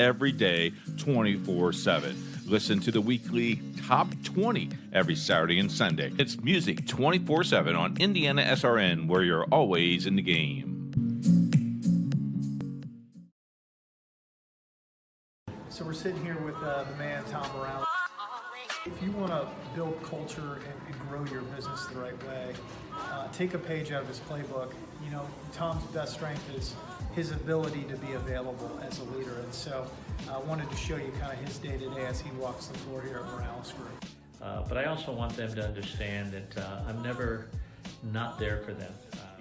every day, 24/7. Listen to the weekly Top 20 every Saturday and Sunday. It's music 24/7 on IndianaSRN, where you're always in the game. So we're sitting here with the man, Tom Morales. If you want to build culture and grow your business the right way, take a page out of his playbook. You know, Tom's best strength is his ability to be available as a leader. And so I wanted to show you kind of his day-to-day as he walks the floor here at Morales Group. But I also want them to understand that I'm never not there for them.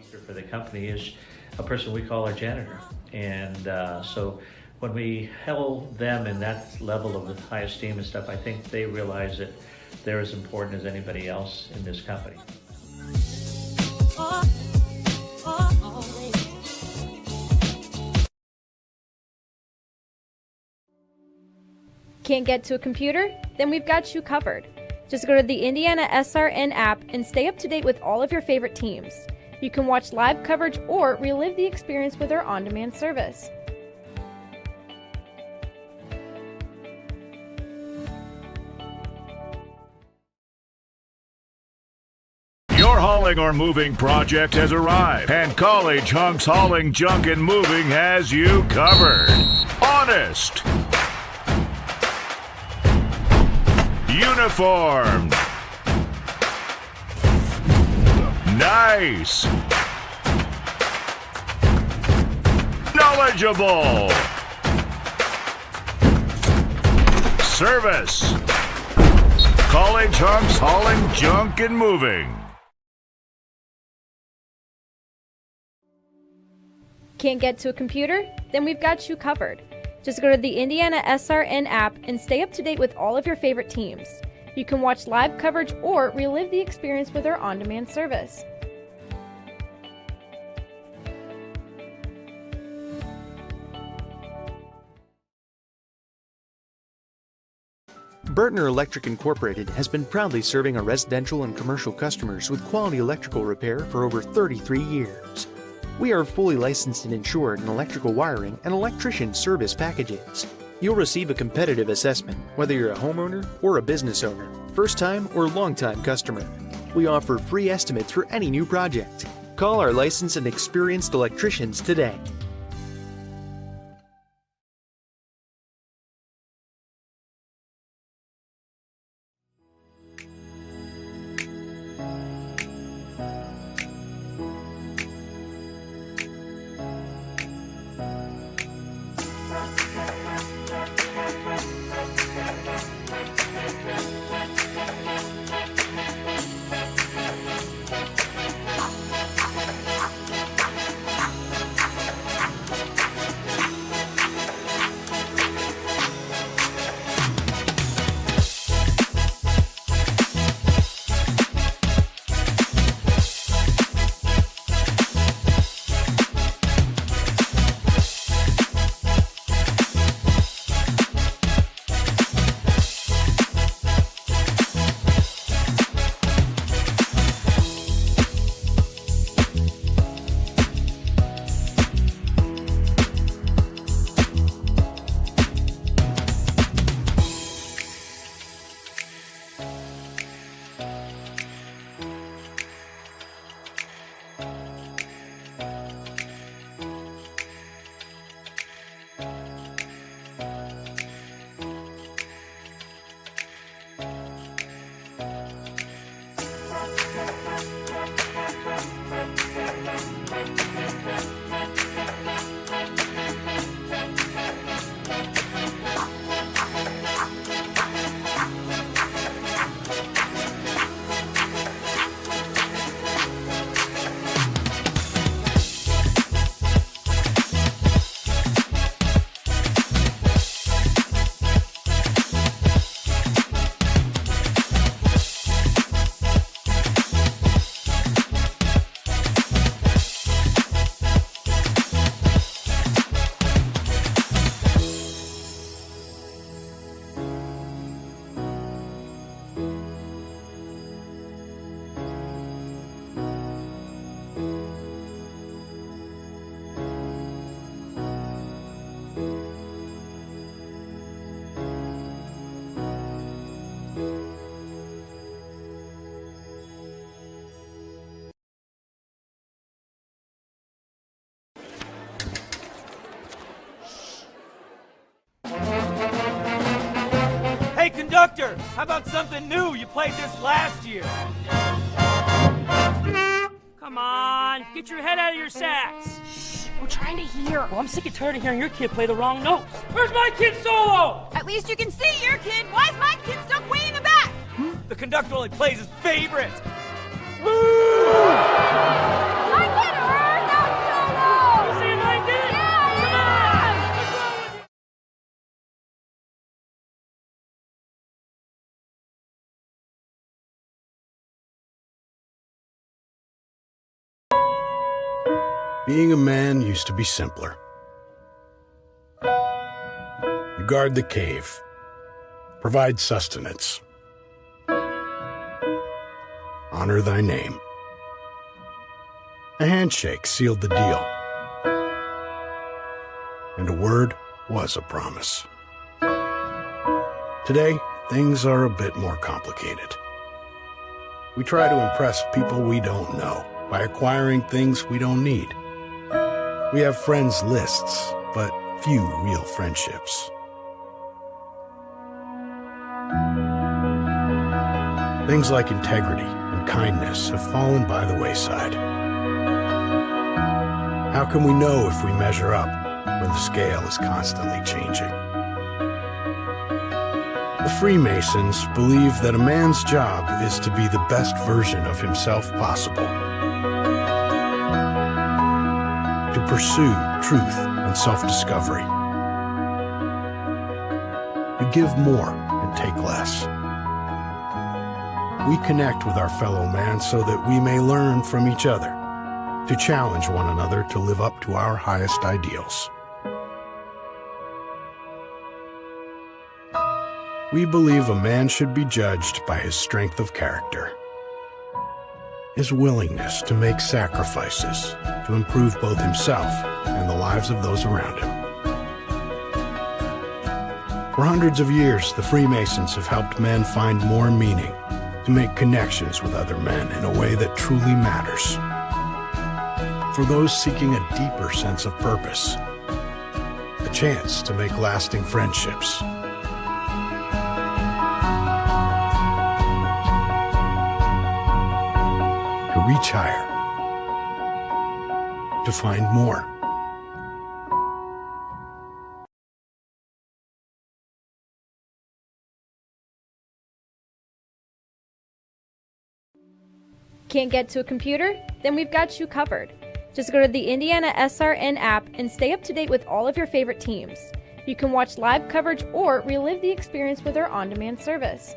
Speaker for the company is a person we call our janitor. And so when we held them in that level of high esteem and stuff, I think they realize that they're as important as anybody else in this company. Can't get to a computer? Then we've got you covered. Just go to the IndianaSRN app and stay up to date with all of your favorite teams. You can watch live coverage or relive the experience with our on-demand service. Your hauling or moving project has arrived, and College Hunks Hauling, Junk, and Moving has you covered. Honest. Uniformed. Nice. Knowledgeable. Service. College Hunks Hauling, Junk, and Moving. Can't get to a computer? Then we've got you covered. Just go to the IndianaSRN app and stay up to date with all of your favorite teams. You can watch live coverage or relive the experience with our on-demand service. Burtner Electric Incorporated has been proudly serving our residential and commercial customers with quality electrical repair for over 33 years. We are fully licensed and insured in electrical wiring and electrician service packages. You'll receive a competitive assessment whether you're a homeowner or a business owner, first-time or long-time customer. We offer free estimates for any new project. Call our licensed and experienced electricians today. conductor, how about something new? You played this last year. Come on, get your head out of your sacks. Shh, we're trying to hear. Well, I'm sick and tired of hearing your kid play the wrong notes. Where's my kid solo? At least you can see your kid. Why is my kid stuck way in the back? The conductor only plays his favorites. My kid heard that solo! You see my kid? Yeah! Come on! What's wrong with you? Being a man used to be simpler. You guard the cave, provide sustenance, honor thy name. A handshake sealed the deal, and a word was a promise. Today, things are a bit more complicated. We try to impress people we don't know by acquiring things we don't need. We have friends lists, but few real friendships. Things like integrity and kindness have fallen by the wayside. How can we know if we measure up when the scale is constantly changing? The Freemasons believe that a man's job is to be the best version of himself possible, to pursue truth and self-discovery, to give more and take less. We connect with our fellow man so that we may learn from each other, to challenge one another to live up to our highest ideals. We believe a man should be judged by his strength of character, his willingness to make sacrifices to improve both himself and the lives of those around him. For hundreds of years, the Freemasons have helped men find more meaning, to make connections with other men in a way that truly matters. For those seeking a deeper sense of purpose, a chance to make lasting friendships. To reach higher, to find more. Can't get to a computer? Then we've got you covered. Just go to the IndianaSRN app and stay up to date with all of your favorite teams. You can watch live coverage or relive the experience with our on-demand service.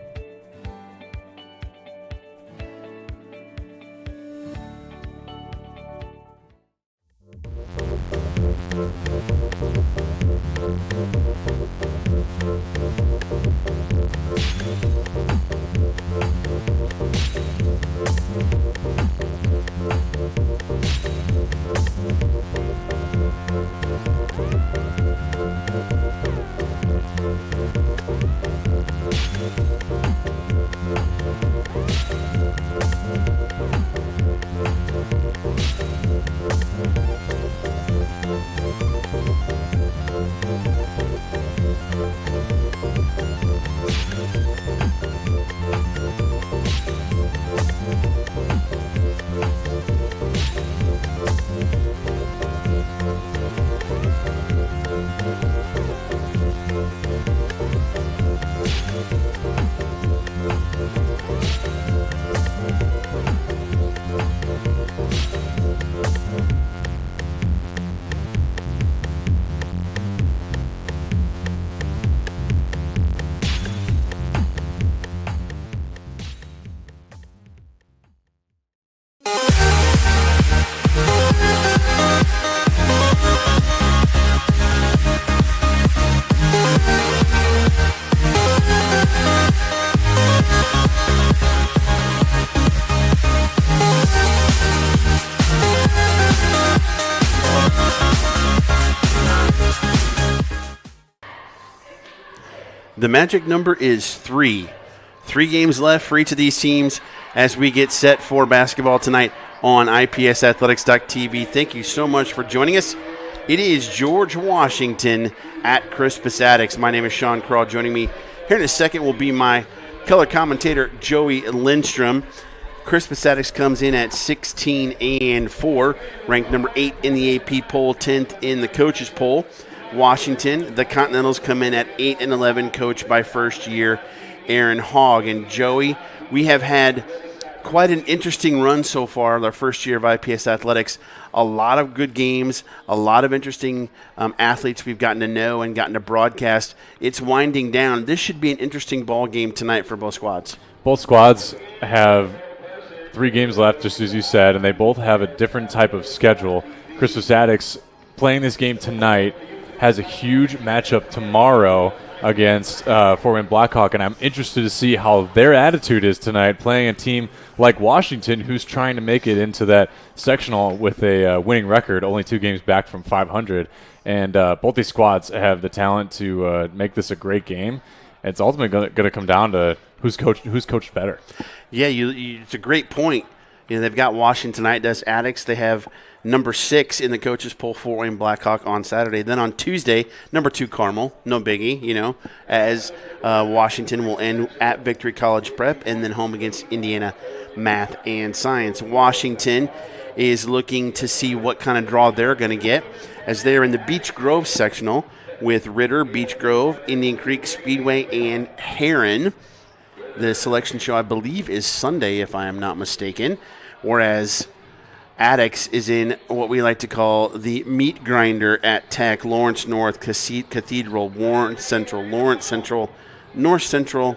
The magic number is 3. 3 games left for each of these teams as we get set for basketball tonight on IPSathletics.tv. Thank you so much for joining us. It is George Washington at Crispus Attucks. My name is Sean Crawl. Joining me Here in a second will be my color commentator, Joey Lindstrom. Crispus Attucks comes in at 16-4, ranked number 8 in the AP poll, 10th in the coaches poll. Washington, the Continentals, come in at 8-11, coached by first-year Aaron Hogg. And Joey, we have had quite an interesting run so far, our first year of IPS Athletics. A lot of good games, a lot of interesting athletes we've gotten to know and gotten to broadcast. It's winding down. This should be an interesting ball game tonight for both squads. Both squads have 3 games left, just as you said, and they both have a different type of schedule. Crispus Attucks playing this game tonight has a huge matchup tomorrow against Fort Wayne Blackhawk, and I'm interested to see how their attitude is tonight, playing a team like Washington, who's trying to make it into that sectional with a winning record, only 2 games back from 500. And both these squads have the talent to make this a great game. It's ultimately going to come down to who's coached better. Yeah, it's a great point. You know, they've got Washington tonight, does Attucks. They have number 6 in the coaches poll, Fort Wayne Blackhawk, on Saturday. Then on Tuesday, number 2 Carmel, no biggie, you know, as Washington will end at Victory College Prep and then home against Indiana Math and Science. Washington is looking to see what kind of draw they're going to get as they're in the Beech Grove sectional with Ritter, Beech Grove, Indian Creek Speedway, and Heron. The selection show, I believe, is Sunday, if I am not mistaken, whereas Attucks is in what we like to call the meat grinder at Tech, Lawrence North, Cathedral, Warren Central, Lawrence Central, North Central,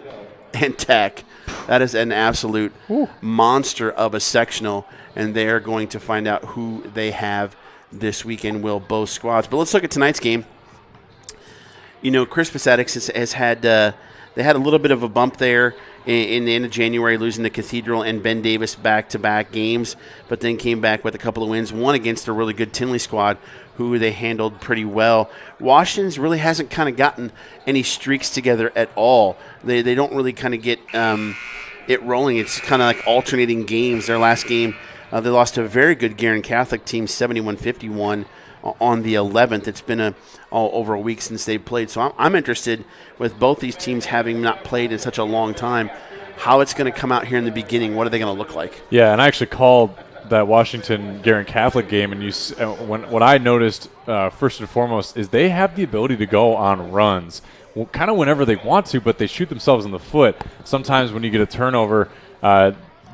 and Tech. That is an absolute monster of a sectional, and they are going to find out who they have this weekend, will both squads. But let's look at tonight's game. You know, Crispus Attucks has had they had a little bit of a bump there in the end of January, losing to Cathedral and Ben Davis back-to-back games, but then came back with a couple of wins, one against a really good Tinley squad who they handled pretty well. Washington's really hasn't kind of gotten any streaks together at all. They don't really kind of get it rolling. It's kind of like alternating games. Their last game, they lost to a very good Guerin Catholic team, 71-51 on the 11th. It's been over a week since they've played. So I'm interested, with both these teams having not played in such a long time, how it's going to come out here in the beginning. What are they going to look like? Yeah, and I actually called that Washington Guerin Catholic game, and what I noticed first and foremost is they have the ability to go on runs kind of whenever they want to, but they shoot themselves in the foot. Sometimes when you get a turnover,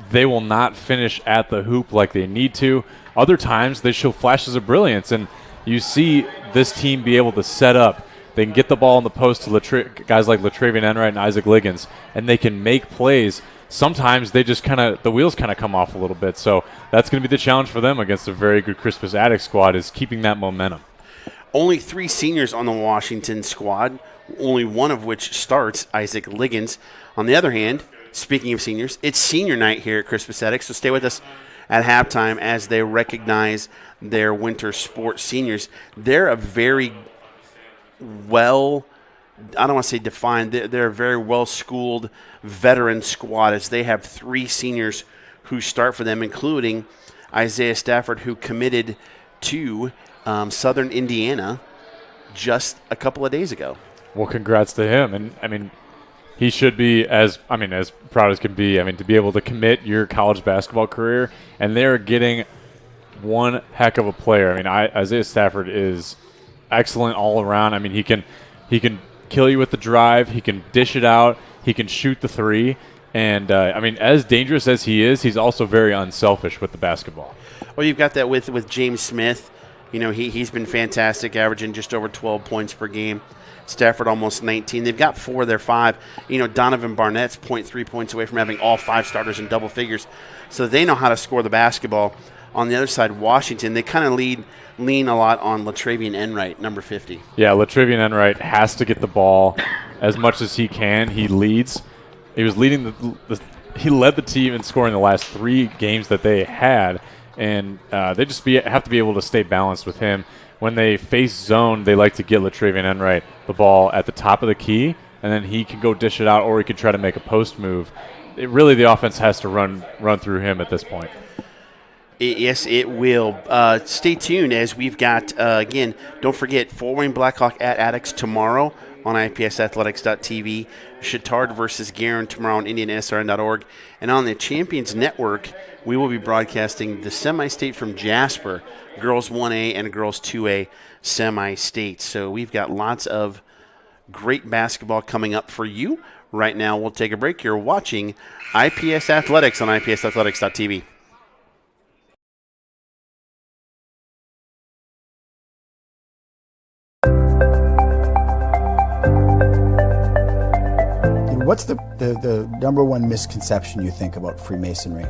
they will not finish at the hoop like they need to. Other times they show flashes of brilliance, and you see this team be able to set up. They can get the ball in the post to guys like Latravian Enright and Isaac Liggins, and they can make plays. Sometimes they just the wheels kind of come off a little bit. So that's going to be the challenge for them against a very good Crispus Attucks squad, is keeping that momentum. Only 3 seniors on the Washington squad, only one of which starts, Isaac Liggins. On the other hand, speaking of seniors, it's senior night here at Crispus Attucks, so stay with us at halftime as they recognize their winter sports seniors. They're a very well, I don't want to say defined, they're a very well-schooled veteran squad, as they have 3 seniors who start for them, including Isaiah Stafford, who committed to Southern Indiana just a couple of days ago. Well, congrats to him. And, I mean, he should be as proud as can be. I mean, to be able to commit your college basketball career, and they're getting one heck of a player. I mean, Isaiah Stafford is excellent all around. I mean, he can kill you with the drive. He can dish it out. He can shoot the 3. And, I mean, as dangerous as he is, he's also very unselfish with the basketball. Well, you've got that with James Smith. You know, he's been fantastic, averaging just over 12 points per game. Stafford almost 19. They've got 4 of their 5. You know, Donovan Barnett's 0.3 points away from having all 5 starters in double figures. So they know how to score the basketball. On the other side, Washington, they kind of lean a lot on Latravian Enright, number 50. Yeah, Latravian Enright has to get the ball as much as he can. He leads. He was leading he led the team in scoring the last 3 games that they had, and they just have to be able to stay balanced with him. When they face zone, they like to get Latravian Enright the ball at the top of the key, and then he can go dish it out, or he can try to make a post move. The offense has to run through him at this point. Yes, it will. Stay tuned as we've got, again, don't forget, Fort Wayne Blackhawk at Attucks tomorrow on IPSathletics.tv. Chittard versus Guerin tomorrow on IndianaSRN.org. And on the Champions Network, we will be broadcasting the semi-state from Jasper, girls 1A and girls 2A semi-state. So we've got lots of great basketball coming up for you. Right now, we'll take a break. You're watching IPS Athletics on IPSathletics.tv. What's the number one misconception you think about Freemasonry?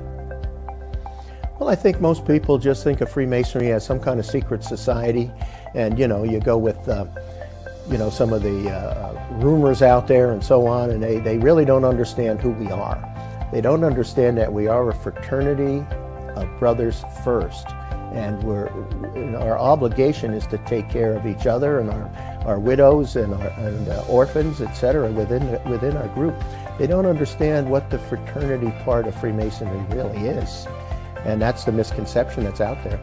Well, I think most people just think of Freemasonry as some kind of secret society, and you go with some of the rumors out there and so on, and they really don't understand who we are. They don't understand that we are a fraternity of brothers first, and our obligation is to take care of each other and our widows and orphans, etc., within our group. They don't understand what the fraternity part of Freemasonry really is, and that's the misconception that's out there.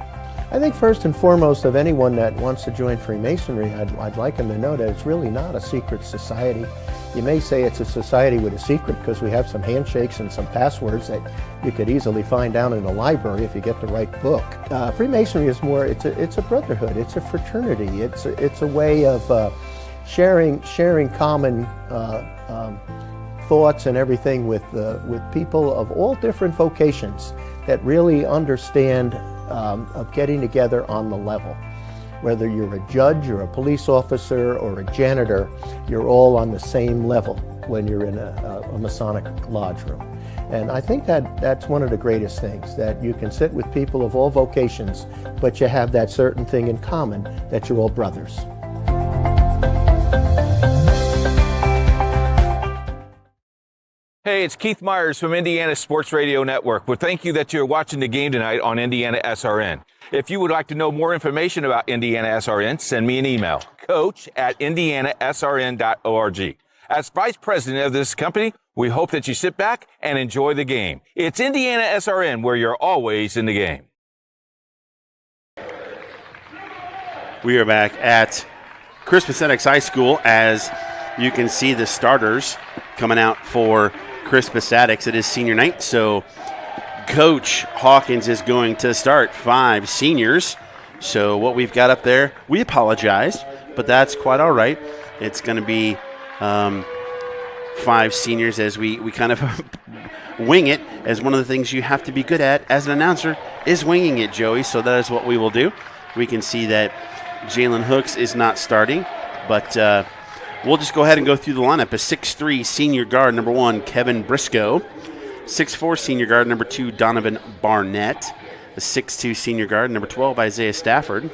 I think first and foremost of anyone that wants to join Freemasonry, I'd like them to know that it's really not a secret society. You may say it's a society with a secret because we have some handshakes and some passwords that you could easily find down in a library if you get the right book. Freemasonry is more, it's a brotherhood, it's a fraternity, it's a way of sharing common thoughts and everything with people of all different vocations that really understand of getting together on the level. Whether you're a judge or a police officer or a janitor, you're all on the same level when you're in a Masonic lodge room. And I think that's one of the greatest things, that you can sit with people of all vocations, but you have that certain thing in common, that you're all brothers. Hey, it's Keith Myers from Indiana Sports Radio Network. Well, thank you that you're watching the game tonight on IndianaSRN. If you would like to know more information about IndianaSRN, send me an email, coach@IndianaSRN.org. As vice president of this company, we hope that you sit back and enjoy the game. It's IndianaSRN, where you're always in the game. We are back at Crispus High School as you can see the starters coming out for Crispus Attucks. It is senior night, so Coach Hawkins is going to start 5 seniors. So what we've got up there, we apologize, but that's quite all right. It's going to be 5 seniors as we kind of wing it, as one of the things you have to be good at as an announcer is winging it, Joey. So that is what we will do. We can see that Jalen Hooks is not starting, but we'll just go ahead and go through the lineup. A 6'3" senior guard, number 1, Kevin Briscoe. 6'4" senior guard, number 2, Donovan Barnett. A 6'2" senior guard, number 12, Isaiah Stafford.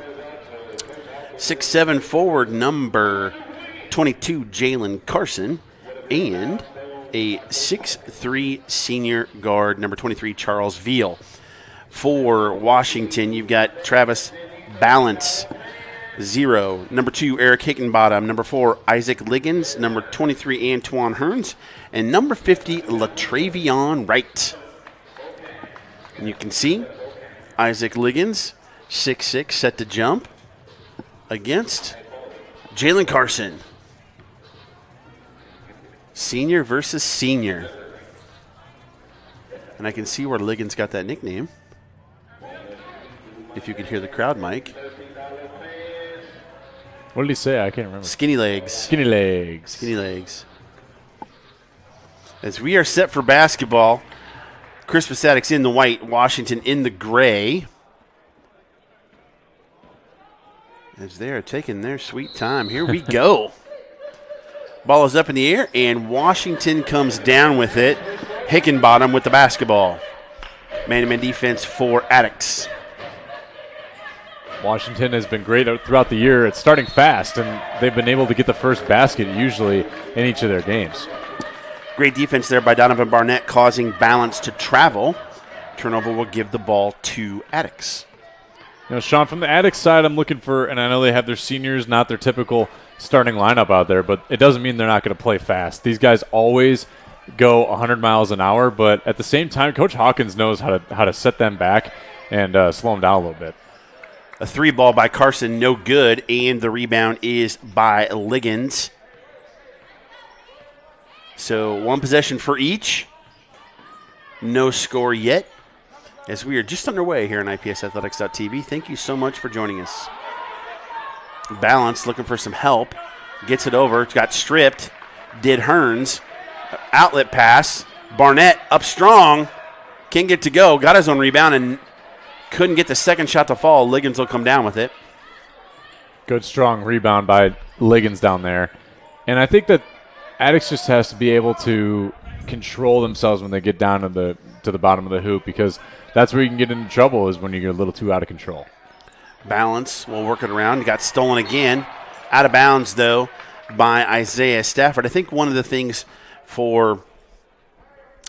6'7" forward, number 22, Jalen Carson. And a 6'3" senior guard, number 23, Charles Veal. For Washington, you've got Travis Balance, 0. Number 2, Eric Hickenbottom. Number 4, Isaac Liggins. Number 23, Antoine Hearns. And number 50, Latravion Wright. And you can see Isaac Liggins, 6'6", set to jump against Jalen Carson. Senior versus senior. And I can see where Liggins got that nickname. If you could hear the crowd, Mike. What did he say? I can't remember. Skinny legs. Skinny legs. Skinny legs. As we are set for basketball, Crispus Attucks in the white, Washington in the gray. As they are taking their sweet time. Here we go. Ball is up in the air, and Washington comes down with it. Hickenbottom with the basketball. Man-to-man defense for Attucks. Washington has been great throughout the year. It's starting fast, and they've been able to get the first basket usually in each of their games. Great defense there by Donovan Barnett, causing Balance to travel. Turnover will give the ball to Attucks. Sean, from the Attucks side, I'm looking for, and I know they have their seniors, not their typical starting lineup out there, but it doesn't mean they're not going to play fast. These guys always go 100 miles an hour, but at the same time, Coach Hawkins knows how to set them back and slow them down a little bit. A 3 ball by Carson, no good, and the rebound is by Liggins. So 1 possession for each. No score yet, as we are just underway here on IPSathletics.tv. Thank you so much for joining us. Balance, looking for some help. Gets it over, got stripped. Did Hearns. Outlet pass. Barnett up strong. Can't get to go. Got his own rebound and couldn't get the second shot to fall. Liggins will come down with it. Good, strong rebound by Liggins down there. And I think that Attucks just has to be able to control themselves when they get down to the bottom of the hoop, because that's where you can get into trouble, is when you get a little too out of control. Balance, we'll work it around. Got stolen again. Out of bounds, though, by Isaiah Stafford. I think one of the things for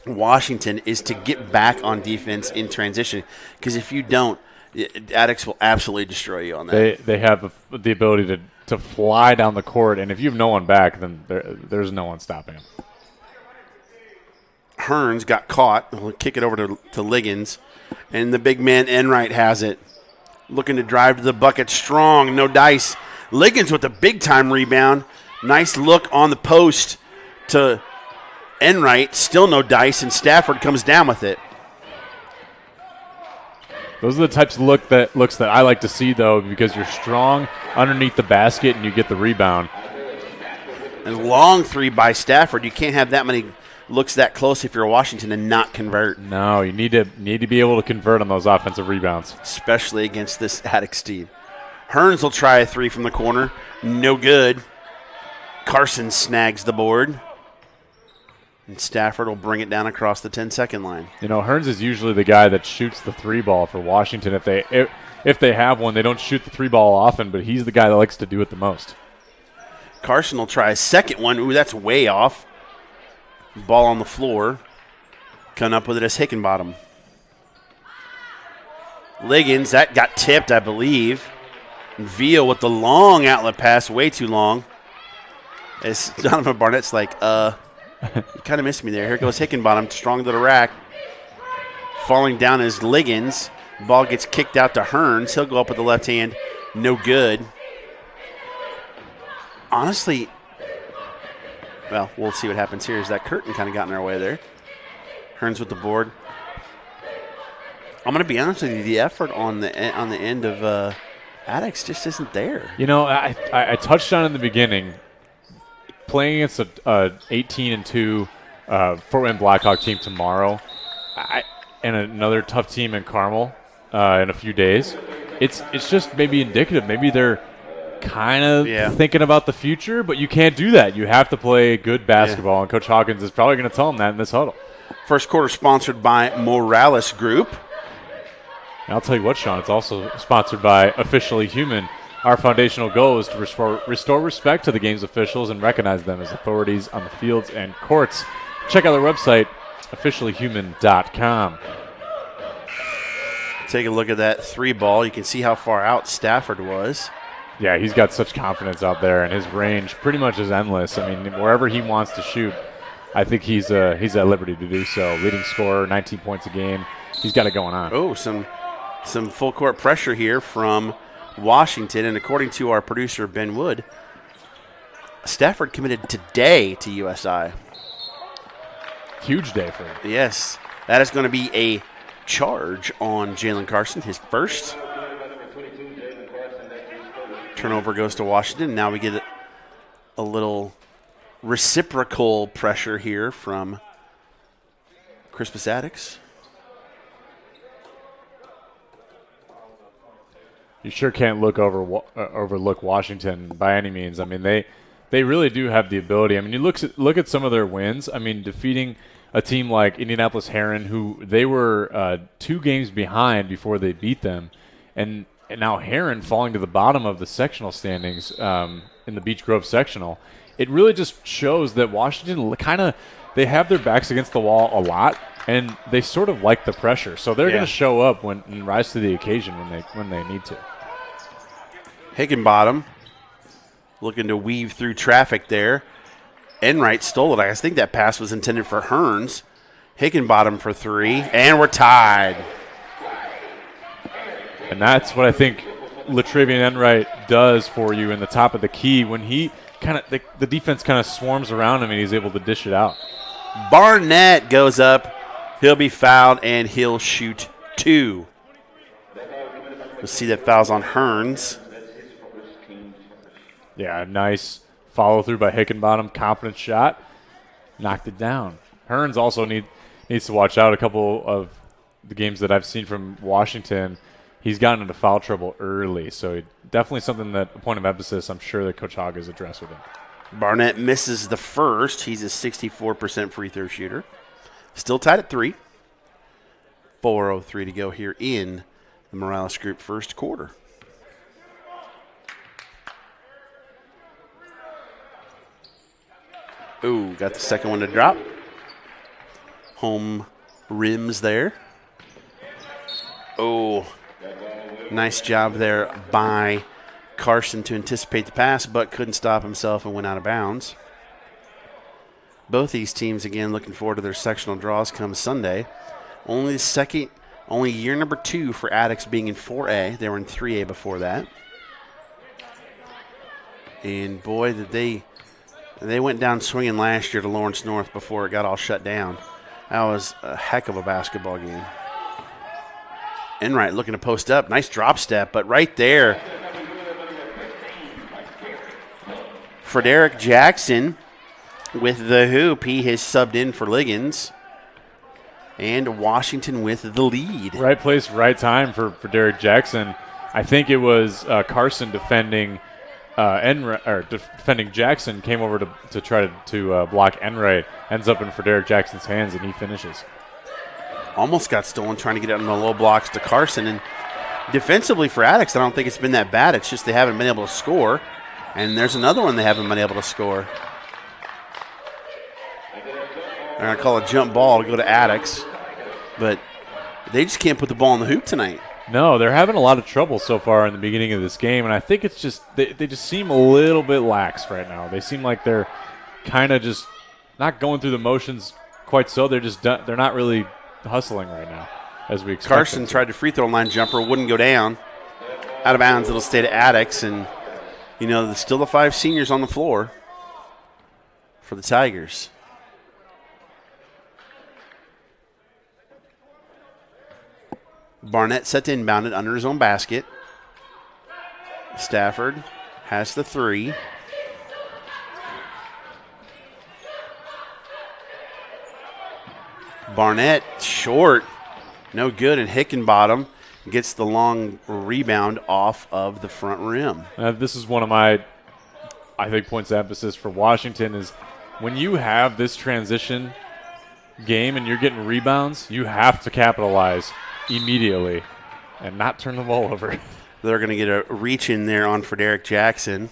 Washington is to get back on defense in transition, because if you don't, Attucks will absolutely destroy you on that. They have the ability to fly down the court, and if you have no one back, then there's no one stopping them. Hearns got caught. We'll kick it over to Liggins, and the big man Enright has it. Looking to drive to the bucket strong, no dice. Liggins with a big-time rebound. Nice look on the post to Enright, still no dice, and Stafford comes down with it. Those are the types of looks that I like to see, though, because you're strong underneath the basket and you get the rebound. And long 3 by Stafford. You can't have that many looks that close if you're Washington and not convert. No, you need to be able to convert on those offensive rebounds, especially against this Attucks team. Hearns will try a 3 from the corner. No good. Carson snags the board. And Stafford will bring it down across the 10-second line. You know, Hearns is usually the guy that shoots the 3 ball for Washington. If they have one, they don't shoot the 3 ball often, but he's the guy that likes to do it the most. Carson will try a second one. Ooh, that's way off. Ball on the floor. Coming up with it as Hickenbottom. Liggins, that got tipped, I believe. Veal with the long outlet pass, way too long. As Donovan Barnett's like, you kind of missed me there. Here goes Hickenbottom, strong to the rack. Falling down is Liggins. Ball gets kicked out to Hearns. He'll go up with the left hand. No good. Honestly, well, we'll see what happens here. Is that curtain kind of got in our way there. Hearns with the board. I'm going to be honest with you. The effort on the end of Attucks just isn't there. You know, I touched on it in the beginning. Playing against a 18-2 Fort Wayne Blackhawk team tomorrow, and another tough team in Carmel in a few days, it's just maybe indicative. Maybe they're kind of thinking about the future, but you can't do that. You have to play good basketball, and Coach Hawkins is probably going to tell them that in this huddle. First quarter sponsored by Morales Group. And I'll tell you what, Sean, it's also sponsored by Officially Human. Our foundational goal is to restore respect to the game's officials and recognize them as authorities on the fields and courts. Check out their website, officiallyhuman.com. Take a look at that 3 ball. You can see how far out Stafford was. Yeah, he's got such confidence out there, and his range pretty much is endless. I mean, wherever he wants to shoot, I think he's at liberty to do so. Leading scorer, 19 points a game. He's got it going on. Oh, some full court pressure here from Washington, and according to our producer Ben Wood, Stafford committed today to USI. Huge day for him. Yes, that is going to be a charge on Jalen Carson, his first. Turnover goes to Washington. Now we get a little reciprocal pressure here from Crispus Attucks. You sure can't overlook Washington by any means. I mean, they really do have the ability. I mean, you look at some of their wins. I mean, defeating a team like Indianapolis Heron, who they were 2 games behind before they beat them, and now Heron falling to the bottom of the sectional standings in the Beech Grove sectional. It really just shows that Washington they have their backs against the wall a lot, and they sort of like the pressure. So they're going to show up and rise to the occasion when they need to. Hickenbottom looking to weave through traffic there. Enright stole it. I think that pass was intended for Hearns. Hickenbottom for 3, and we're tied. And that's what I think Latrivian Enright does for you in the top of the key when he the defense kind of swarms around him and he's able to dish it out. Barnett goes up. He'll be fouled, and he'll shoot 2. We'll see that foul's on Hearns. Yeah, nice follow through by Hickenbottom. Confident shot. Knocked it down. Hearns also needs to watch out. A couple of the games that I've seen from Washington, he's gotten into foul trouble early. So definitely something that, a point of emphasis, I'm sure that Coach Hogg has addressed with him. Barnett misses the first. He's a 64% free throw shooter. Still tied at 3. 4:03 to go here in the Morales Group first quarter. Ooh, got the second one to drop. Home rims there. Oh, nice job there by Carson to anticipate the pass, but couldn't stop himself and went out of bounds. Both these teams, again, looking forward to their sectional draws come Sunday. Only year number 2 for Attucks being in 4A. They were in 3A before that. And boy, did they went down swinging last year to Lawrence North before it got all shut down. That was a heck of a basketball game. Enright looking to post up. Nice drop step, but right there, Frederick Jackson with the hoop. He has subbed in for Liggins. And Washington with the lead. Right place, right time for Derek Jackson. I think it was Carson defending defending Jackson, came over to try to block Enright. Ends up in Frederick Jackson's hands, and he finishes. Almost got stolen trying to get out in the low blocks to Carson. And defensively for Attucks, I don't think it's been that bad. It's just they haven't been able to score. And there's another one they haven't been able to score. They're going to call a jump ball to go to Attucks. But they just can't put the ball in the hoop tonight. No, they're having a lot of trouble so far in the beginning of this game, and I think it's just they just seem a little bit lax right now. They seem like they're kind of just not going through the motions quite so. They're not really hustling right now as we expect. Carson tried to free throw line jumper, wouldn't go down. Out of bounds, it'll stay to Attucks, and there's still the 5 seniors on the floor for the Tigers. Barnett set to inbound it under his own basket. Stafford has the 3. Barnett short. No good, and Hickenbottom gets the long rebound off of the front rim. This is one of my, I think, points of emphasis for Washington is when you have this transition game and you're getting rebounds, you have to capitalize immediately and not turn the ball over. They're going to get a reach in there on Frederick Jackson.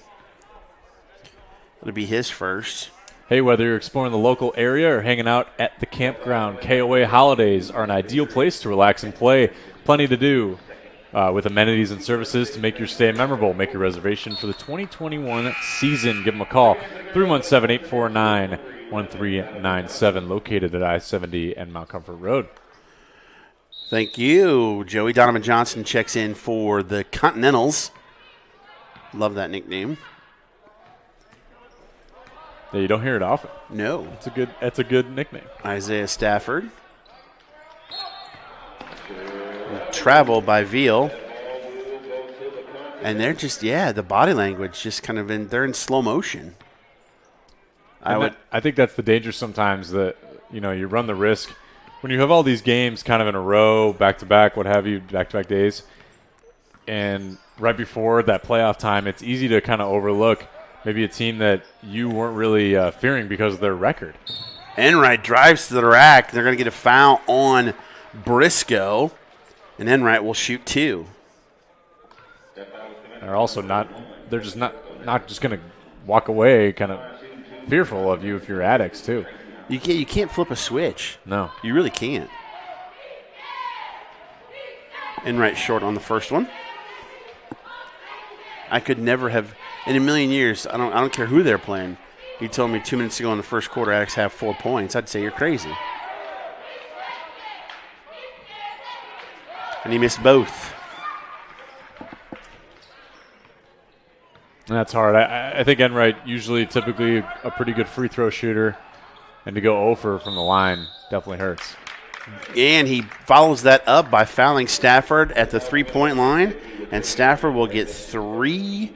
It'll be his first. Hey, whether you're exploring the local area or hanging out at the campground, KOA holidays are an ideal place to relax and play. Plenty to do with amenities and services to make your stay memorable. Make your reservation for the 2021 season. Give them a call, 317-849-1397, located at I-70 and Mount Comfort Road. Thank you. Joey Donovan Johnson checks in for the Continentals. Love that nickname. Yeah, you don't hear it often. No. That's a good nickname. Isaiah Stafford. Travel by Veal. And they're just, the body language just kind of they're in slow motion. I think that's the danger sometimes that, you run the risk. When you have all these games kind of in a row, back-to-back, what have you, back-to-back days, and right before that playoff time, it's easy to kind of overlook maybe a team that you weren't really fearing because of their record. Enright drives to the rack. They're going to get a foul on Briscoe, and Enright will shoot 2. They're also they're just not just going to walk away kind of fearful of you if you're Attucks, too. You can't flip a switch. No. You really can't. Enright short on the first one. I could never have, in a million years, I don't care who they're playing. You told me 2 minutes ago in the first quarter Attucks have 4 points. I'd say you're crazy. And he missed both. That's hard. I think Enright typically a pretty good free throw shooter, and to go over from the line definitely hurts. And he follows that up by fouling Stafford at the three-point line, and Stafford will get 3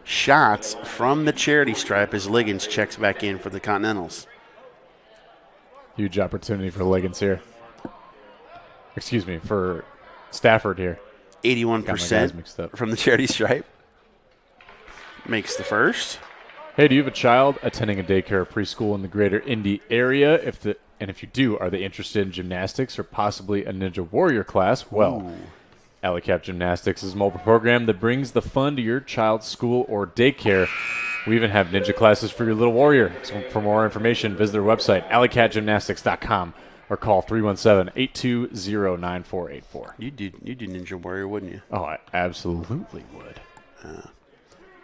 shots from the charity stripe as Liggins checks back in for the Continentals. Huge opportunity for Liggins here. Excuse me, for Stafford here. 81% from the charity stripe. Makes the first. Hey, do you have a child attending a daycare or preschool in the greater Indy area? If you do, are they interested in gymnastics or possibly a Ninja Warrior class? Well, AliCap Gymnastics is a mobile program that brings the fun to your child's school or daycare. We even have ninja classes for your little warrior. So for more information, visit their website, alicatgymnastics.com, or call 317-820-9484. You do Ninja Warrior, wouldn't you? Oh, I absolutely would.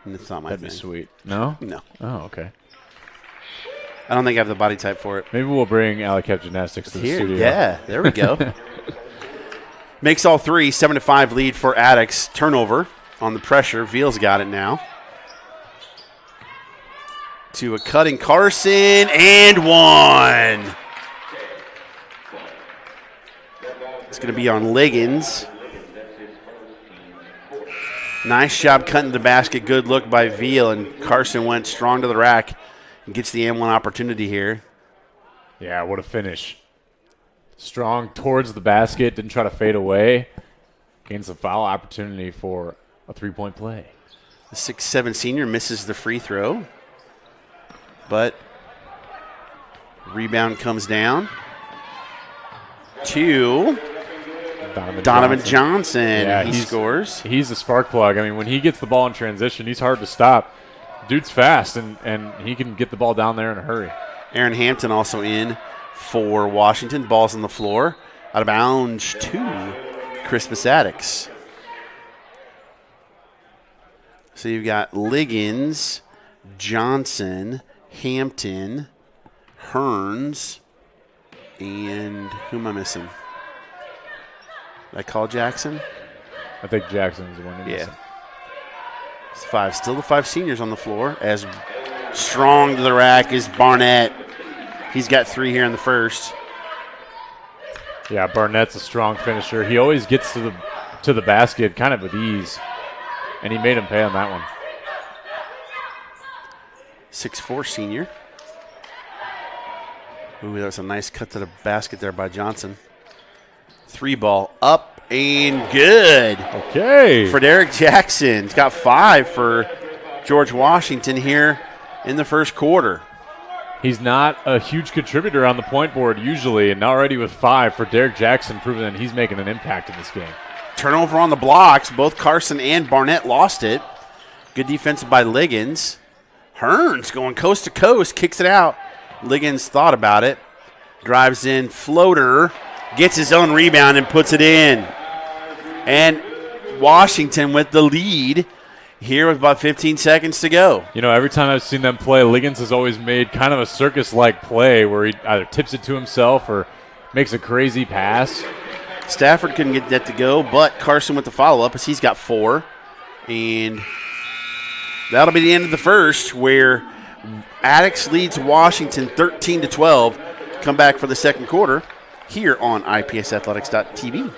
It's not my That'd thing. be sweet. No? No. Oh, okay. I don't think I have the body type for it. Maybe we'll bring AliCap Gymnastics to the studio. Yeah, there we go. Makes all 3, 7-5 lead for Attucks. Turnover on the pressure. Veal's got it now. To a cutting Carson, and 1. It's going to be on Liggins. Nice job cutting the basket. Good look by Veal, and Carson went strong to the rack and gets the M1 opportunity here. Yeah, what a finish. Strong towards the basket, didn't try to fade away. Gains a foul opportunity for a three-point play. The 6'7" senior misses the free throw, but rebound comes down to Donovan Johnson. Yeah, he scores. He's a spark plug. I mean, when he gets the ball in transition, he's hard to stop. Dude's fast, and he can get the ball down there in a hurry. Aaron Hampton also in for Washington. Ball's on the floor. Out of bounds to Crispus Attucks. So you've got Liggins, Johnson, Hampton, Hearns, and who am I missing? Did I call Jackson? I think Jackson's the one. Yeah. It's 5. Still the 5 seniors on the floor. As strong to the rack is Barnett. He's got 3 here in the first. Yeah, Barnett's a strong finisher. He always gets to the basket kind of with ease, and he made him pay on that one. 6'4" senior. Ooh, that was a nice cut to the basket there by Johnson. 3 ball up and good. Okay. For Derek Jackson. He's got 5 for George Washington here in the first quarter. He's not a huge contributor on the point board usually, and already with 5 for Derek Jackson, proving that he's making an impact in this game. Turnover on the blocks. Both Carson and Barnett lost it. Good defense by Liggins. Hearns going coast to coast, kicks it out. Liggins thought about it. Drives in, floater. Gets his own rebound and puts it in. And Washington with the lead here with about 15 seconds to go. You know, every time I've seen them play, Liggins has always made kind of a circus-like play where he either tips it to himself or makes a crazy pass. Stafford couldn't get that to go, but Carson with the follow-up as he's got 4. And that'll be the end of the first, where Attucks leads Washington 13-12. Come back for the second quarter here on IPSathletics.tv.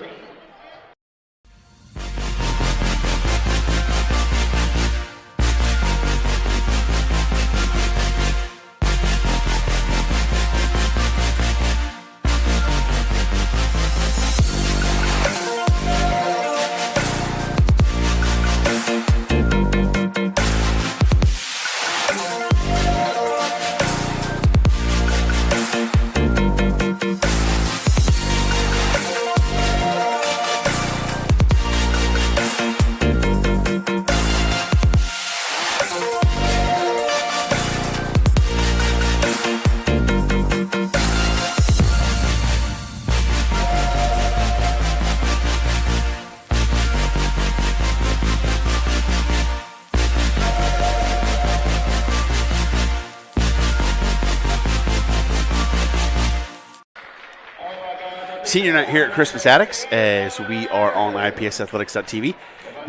Senior night here at Crispus Attucks as we are on IPSathletics.tv.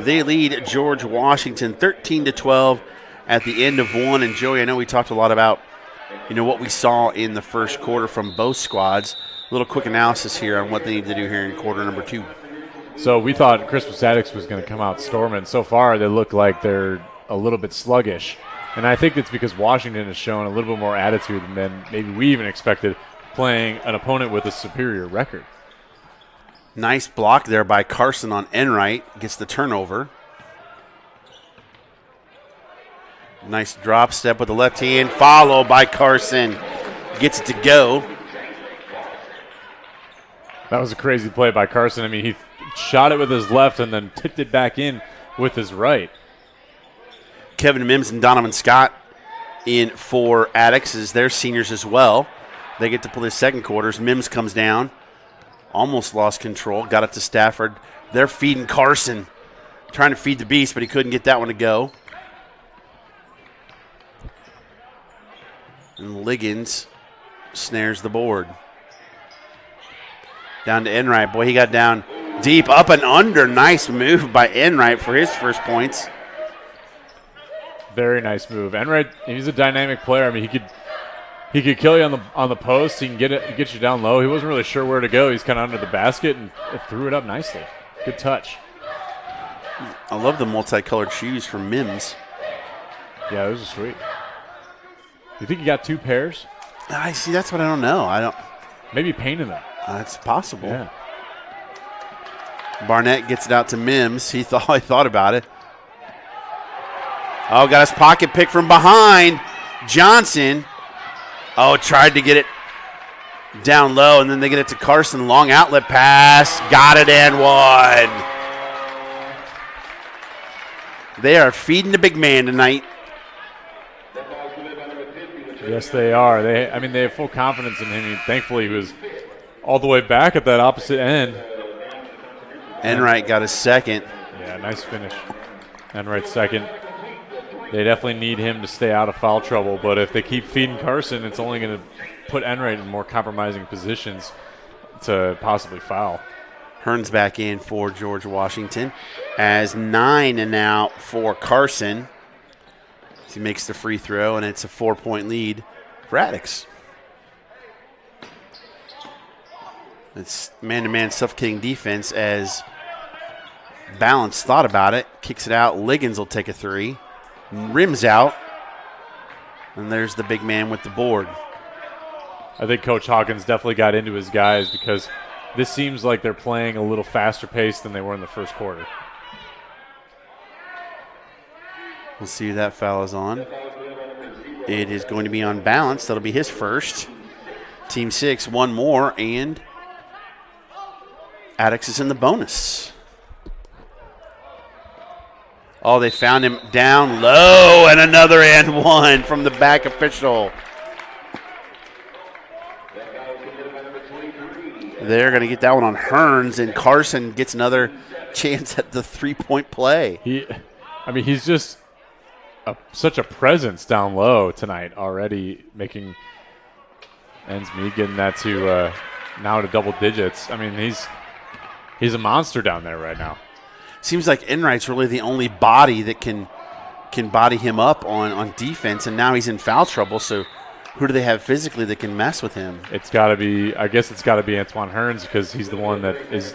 They lead George Washington 13-12 at the end of one. And Joey, I know we talked a lot about, what we saw in the first quarter from both squads. A little quick analysis here on what they need to do here in quarter number 2. So we thought Crispus Attucks was going to come out storming. So far, they look like they're a little bit sluggish. And I think it's because Washington has shown a little bit more attitude than maybe we even expected, playing an opponent with a superior record. Nice block there by Carson on Enright. Gets the turnover. Nice drop step with the left hand, followed by Carson. Gets it to go. That was a crazy play by Carson. I mean, he shot it with his left and then tipped it back in with his right. Kevin Mims and Donovan Scott in for Attucks as they're seniors as well. They get to play the second quarters. Mims comes down. Almost lost control. Got it to Stafford. They're feeding Carson. Trying to feed the beast, but he couldn't get that one to go. And Liggins snares the board. Down to Enright. Boy, he got down deep, up and under. Nice move by Enright for his first points. Very nice move. Enright, he's a dynamic player. I mean, he could kill you on the post. He can get you down low. He wasn't really sure where to go. He's kind of under the basket and threw it up nicely. Good touch. I love the multicolored shoes from Mims. Yeah, those are sweet. You think he got 2 pairs? I see. That's what I don't know. Maybe painted them. That's possible. Yeah. Barnett gets it out to Mims. He thought about it. Oh, got his pocket pick from behind. Johnson. Oh, tried to get it down low, and then they get it to Carson. Long outlet pass. Got it and one. They are feeding the big man tonight. Yes, they are. They have full confidence in him. Thankfully, he was all the way back at that opposite end. Enright got his second. Yeah, nice finish. Enright's second. They definitely need him to stay out of foul trouble, but if they keep feeding Carson, it's only going to put Enright in more compromising positions to possibly foul. Hearns back in for George Washington as 9 and out for Carson. He makes the free throw, and it's a 4-point lead for Attucks. It's man-to-man suffocating defense as Balance thought about it, kicks it out. Liggins will take a 3. Rims out. And there's the big man with the board. I think Coach Hawkins definitely got into his guys because this seems like they're playing a little faster pace than they were in the first quarter. We'll see who that foul is on. It is going to be on Balance. That'll be his first. Team 6, one more, and Attucks is in the bonus. Oh, they found him down low, and another and one from the back official. They're going to get that one on Hearns, and Carson gets another chance at the three-point play. He's just such a presence down low tonight already, making ends meet, getting that to now to double digits. I mean, he's a monster down there right now. Seems like Enright's really the only body that can body him up on defense, and now he's in foul trouble, so who do they have physically that can mess with him? I guess it's got to be Antoine Hearns because he's the one that is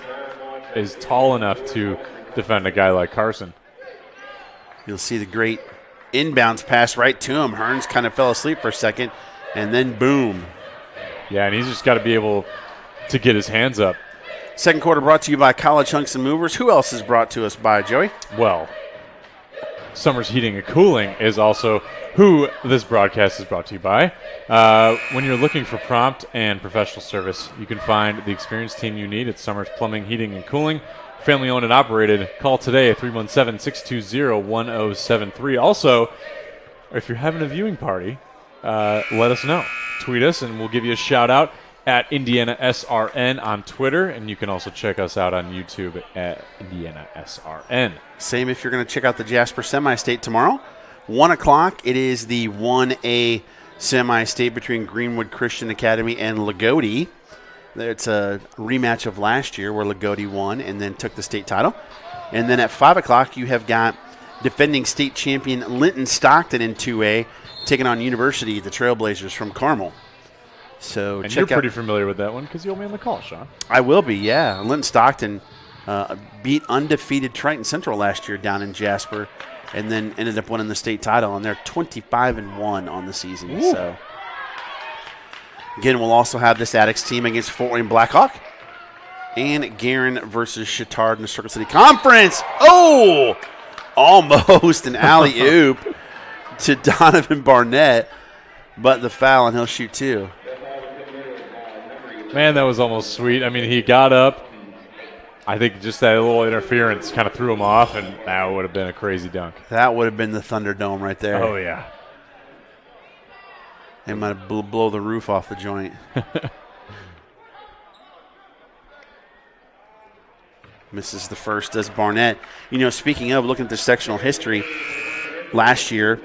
tall enough to defend a guy like Carson. You'll see the great inbounds pass right to him. Hearns kind of fell asleep for a second, and then boom. Yeah, and he's just got to be able to get his hands up. Second quarter brought to you by College Hunks and Movers. Who else is brought to us by, Joey? Well, Summers Heating and Cooling is also who this broadcast is brought to you by. When you're looking for prompt and professional service, you can find the experienced team you need at Summers Plumbing, Heating, and Cooling. Family owned and operated. Call today at 317-620-1073. Also, if you're having a viewing party, let us know. Tweet us, and we'll give you a shout-out at IndianaSRN on Twitter, and you can also check us out on YouTube at IndianaSRN. Same if you're going to check out the Jasper Semi-State tomorrow. 1 o'clock, it is the 1A Semi-State between Greenwood Christian Academy and Lagodi. It's a rematch of last year where Lagodi won and then took the state title. And then at 5 o'clock, you have got defending state champion Linton Stockton in 2A taking on University, the Trailblazers from Carmel. So and check you're out. pretty familiar with that one because you'll be on the call, Sean. I will be, yeah. Linton Stockton beat undefeated Triton Central last year down in Jasper, and then ended up winning the state title, and they're 25-1 on the season. Ooh. So again, we'll also have this Attucks team against Fort Wayne Blackhawk, and Guerin versus Chittard in the Circle City Conference. Oh, almost an alley-oop to Donovan Barnett, but the foul, and he'll shoot two. Man, that was almost sweet. I mean, he got up. I think just that little interference kind of threw him off, and that would have been a crazy dunk. That would have been the Thunderdome right there. Oh, yeah. It might have blow the roof off the joint. Misses the first, does Barnett. You know, speaking of looking at the sectional history, last year,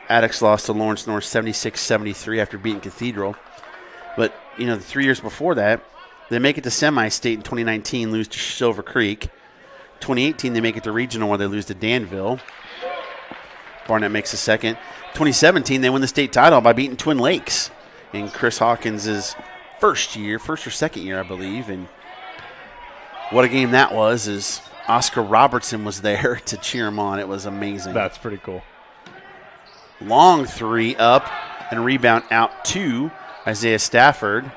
Attucks lost to Lawrence North 76-73 after beating Cathedral. But, you know, the 3 years before that, they make it to semi-state in 2019, lose to Silver Creek. 2018, they make it to regional where they lose to Danville. Barnett makes a second. 2017, they win the state title by beating Twin Lakes in Chris Hawkins' first or second year, I believe. And what a game that was, as Oscar Robertson was there to cheer him on. It was amazing. That's pretty cool. Long three up and rebound out to Isaiah Stafford.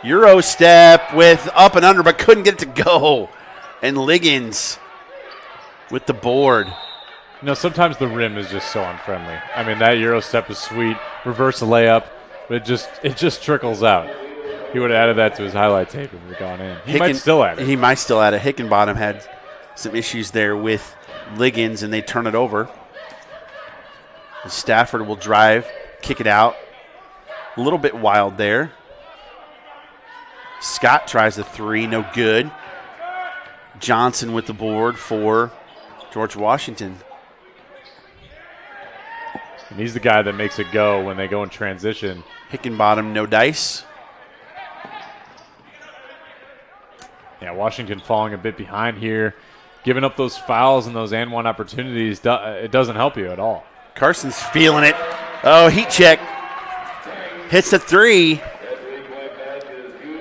Euro step with up and under, but couldn't get it to go. And Liggins with the board. You know, sometimes the rim is just so unfriendly. I mean, that Euro step is sweet. Reverse the layup, but it just trickles out. He would have added that to his highlight tape if it had gone in. He might still add it. He might still add it. Hickenbottom had some issues there with Liggins, and they turn it over. And Stafford will drive, kick it out. A little bit wild there. Scott tries the three, no good. Johnson with the board for George Washington. And he's the guy that makes it go when they go in transition. Hickenbottom, no dice. Yeah, Washington falling a bit behind here. Giving up those fouls and those and one opportunities, it doesn't help you at all. Carson's feeling it. Oh, heat check. Hits the three.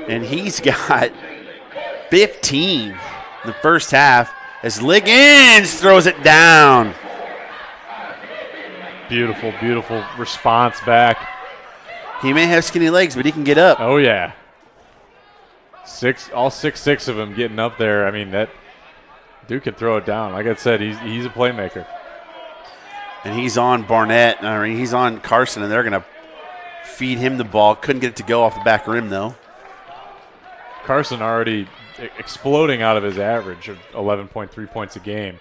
And he's got 15 in the first half as Liggins throws it down. Beautiful, beautiful response back. He may have skinny legs, but he can get up. Oh, yeah. All 6'6" of them getting up there. I mean, that dude can throw it down. Like I said, he's a playmaker. And he's on Barnett. I mean, he's on Carson, and they're going to feed him the ball. Couldn't get it to go off the back rim, though. Carson already exploding out of his average of 11.3 points a game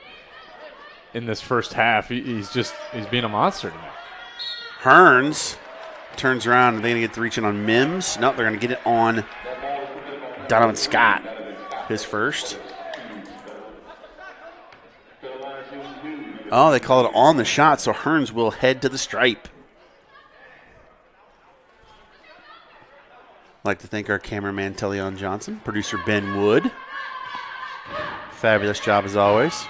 in this first half. He's being a monster tonight. Hearns turns around. Are they going to get the reach in on Mims? No, they're going to get it on Donovan Scott, his first. Oh, they call it on the shot, so Hearns will head to the stripe. I'd like to thank our cameraman, Telleon Johnson, producer Ben Wood. Fabulous job as always.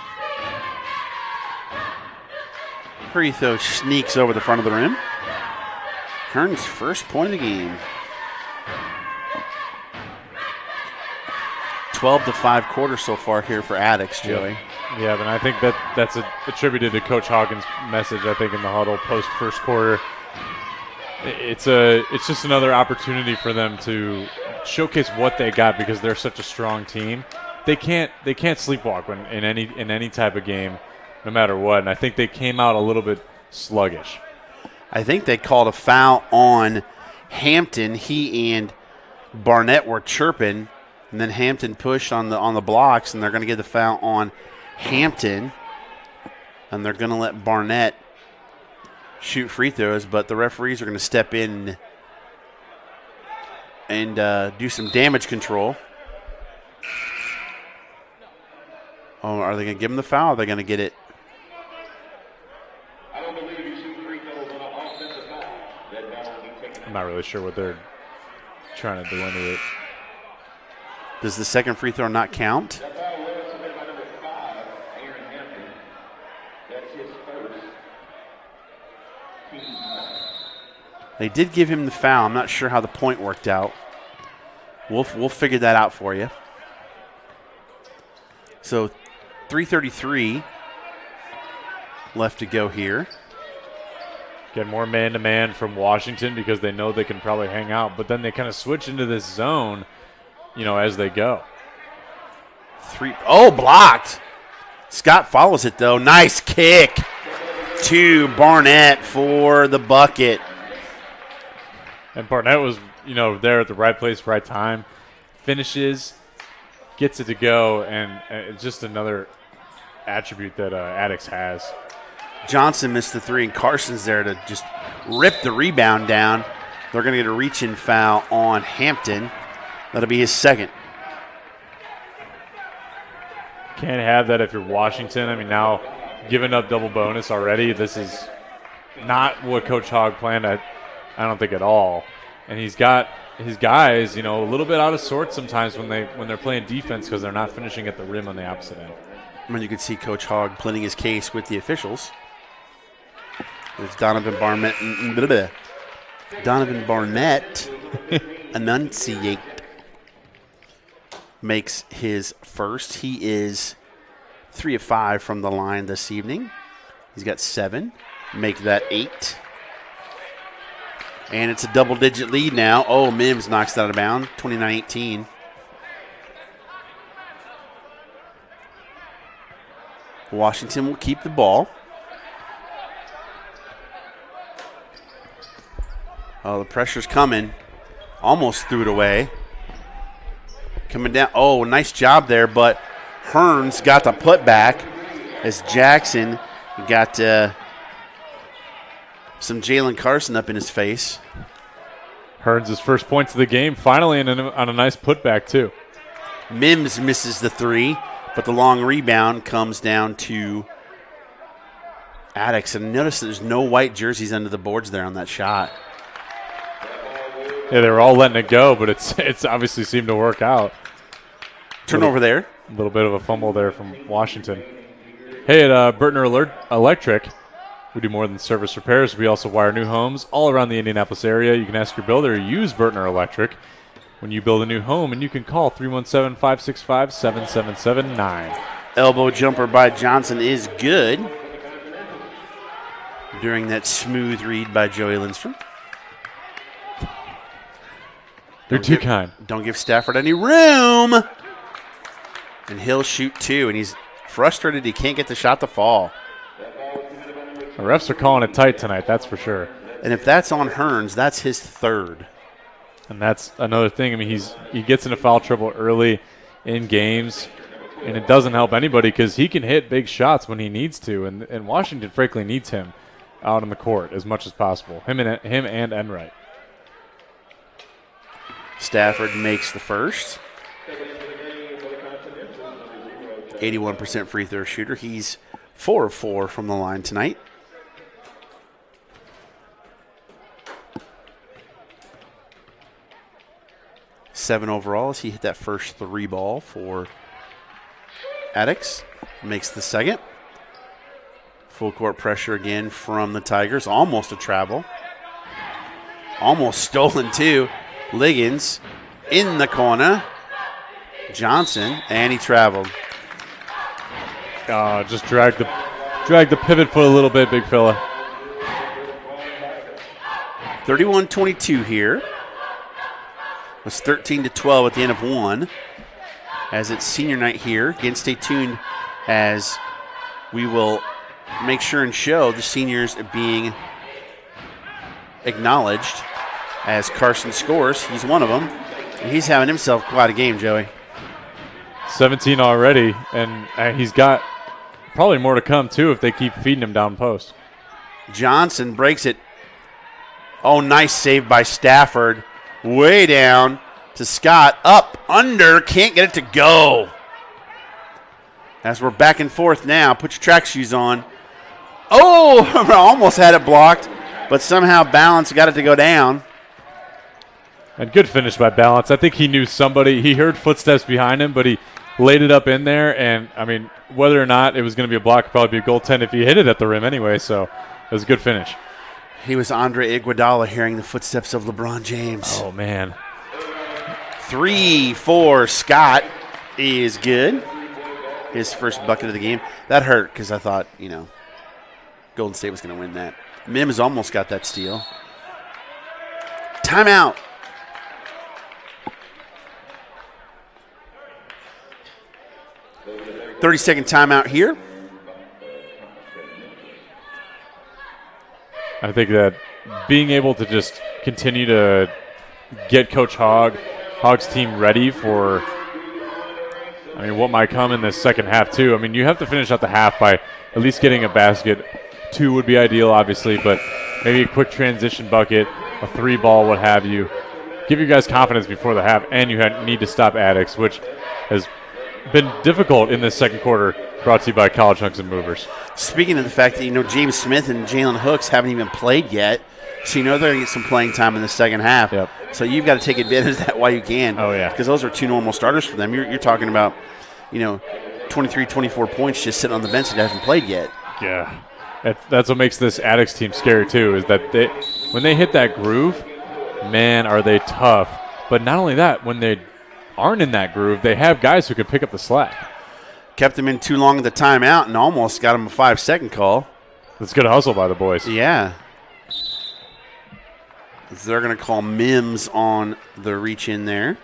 Free throw sneaks over the front of the rim. Hearns' first point of the game. 12-5 quarters so far here for Attucks, Joey. Yeah, but I think that's attributed to Coach Hawkins' message, I think, in the huddle post first quarter. It's just another opportunity for them to showcase what they got because they're such a strong team. They can't sleepwalk in any type of game, no matter what. And I think they came out a little bit sluggish. I think they called a foul on Hampton. He and Barnett were chirping, and then Hampton pushed on the blocks, and they're going to get the foul on Hampton, and they're going to let Barnett shoot free throws, but the referees are going to step in and do some damage control. Oh, are they going to give him the foul? Or are they going to get it? I'm not really sure what they're trying to delineate. Does the second free throw not count? They did give him the foul. I'm not sure how the point worked out. We'll figure that out for you. So 3:33 left to go here. Get more man-to-man from Washington because they know they can probably hang out, but then they kind of switch into this zone, as they go. Blocked. Scott follows it, though. Nice kick to Barnett for the bucket. And Barnett was, there at the right place, right time. Finishes, gets it to go, and it's just another attribute that Attucks has. Johnson missed the three, and Carson's there to just rip the rebound down. They're going to get a reach-in foul on Hampton. That'll be his second. Can't have that if you're Washington. I mean, now giving up double bonus already, this is not what Coach Hogg planned, I don't think at all. And he's got his guys, a little bit out of sorts sometimes when they're playing defense because they're not finishing at the rim on the opposite end. I mean, you can see Coach Hogg pleading his case with the officials. It's Donovan Barnett. Enunciate. Makes his first. He is 3 of 5 from the line this evening. He's got 7. Make that 8. And it's a double-digit lead now. Oh, Mims knocks that out of bounds. 29-18. Washington will keep the ball. Oh, the pressure's coming. Almost threw it away. Coming down. Oh, nice job there, but Hearns got the putback as Jackson got some Jalen Carson up in his face. Hearns' first points of the game, finally on a nice putback, too. Mims misses the 3, but the long rebound comes down to Attucks. And notice there's no white jerseys under the boards there on that shot. Yeah, they were all letting it go, but it's obviously seemed to work out. Turnover there. A little bit of a fumble there from Washington. Hey, at Burtner Electric, we do more than service repairs. We also wire new homes all around the Indianapolis area. You can ask your builder to use Burtner Electric when you build a new home, and you can call 317-565-7779. Elbow jumper by Johnson is good during that smooth read by Joey Lindstrom. They're too kind. Don't give Stafford any room. And he'll shoot 2, and he's frustrated he can't get the shot to fall. The refs are calling it tight tonight, that's for sure. And if that's on Hearns, that's his 3rd. And that's another thing. I mean, he gets into foul trouble early in games, and it doesn't help anybody because he can hit big shots when he needs to, and Washington frankly needs him out on the court as much as possible, him and Enright. Stafford makes the first. 81% free throw shooter. He's 4 of 4 from the line tonight. Seven overall as he hit that first 3 ball for Attucks. Makes the second. Full court pressure again from the Tigers. Almost a travel. Almost stolen too. Liggins in the corner. Johnson, and he traveled. Just dragged the pivot foot a little bit, big fella. 31-22 here. It was 13-12 at the end of 1. As it's senior night here. Again, stay tuned as we will make sure and show the seniors being acknowledged as Carson scores. He's one of them. And he's having himself quite a game, Joey. 17 already, and he's got probably more to come, too, if they keep feeding him down post. Johnson breaks it. Oh, nice save by Stafford. Way down to Scott. Up, under, can't get it to go. As we're back and forth now. Put your track shoes on. Oh, almost had it blocked, but somehow Balance got it to go down. And good finish by Balance. I think he knew somebody. He heard footsteps behind him, but he laid it up in there. And, I mean, whether or not it was going to be a block, it'd probably be a goaltend if he hit it at the rim anyway. So it was a good finish. He was Andre Iguodala hearing the footsteps of LeBron James. Oh, man. 3 for Scott is good. His first bucket of the game. That hurt because I thought, Golden State was going to win that. Mims almost got that steal. Timeout. "30-second timeout here. I think that being able to just continue to get Coach Hogg's team ready for, what might come in this second half too. You have to finish out the half by at least getting a basket. 2 would be ideal, obviously, but maybe a quick transition bucket, a 3-ball, what have you. Give you guys confidence before the half, and you need to stop Attucks, which has been difficult in this second quarter, brought to you by College Hunks and Movers. Speaking of the fact that, James Smith and Jalen Hooks haven't even played yet, so they're going to get some playing time in the second half. Yep. So you've got to take advantage of that while you can. Oh, yeah. Because those are 2 normal starters for them. You're talking about, 23, 24 points just sitting on the bench that hasn't played yet. Yeah. That's what makes this Attucks team scary, too, is that when they hit that groove, man, are they tough. But not only that, when they aren't in that groove, they have guys who can pick up the slack. Kept them in too long at the timeout and almost got them a 5-second call. That's good hustle by the boys. Yeah. They're going to call Mims on the reach in there.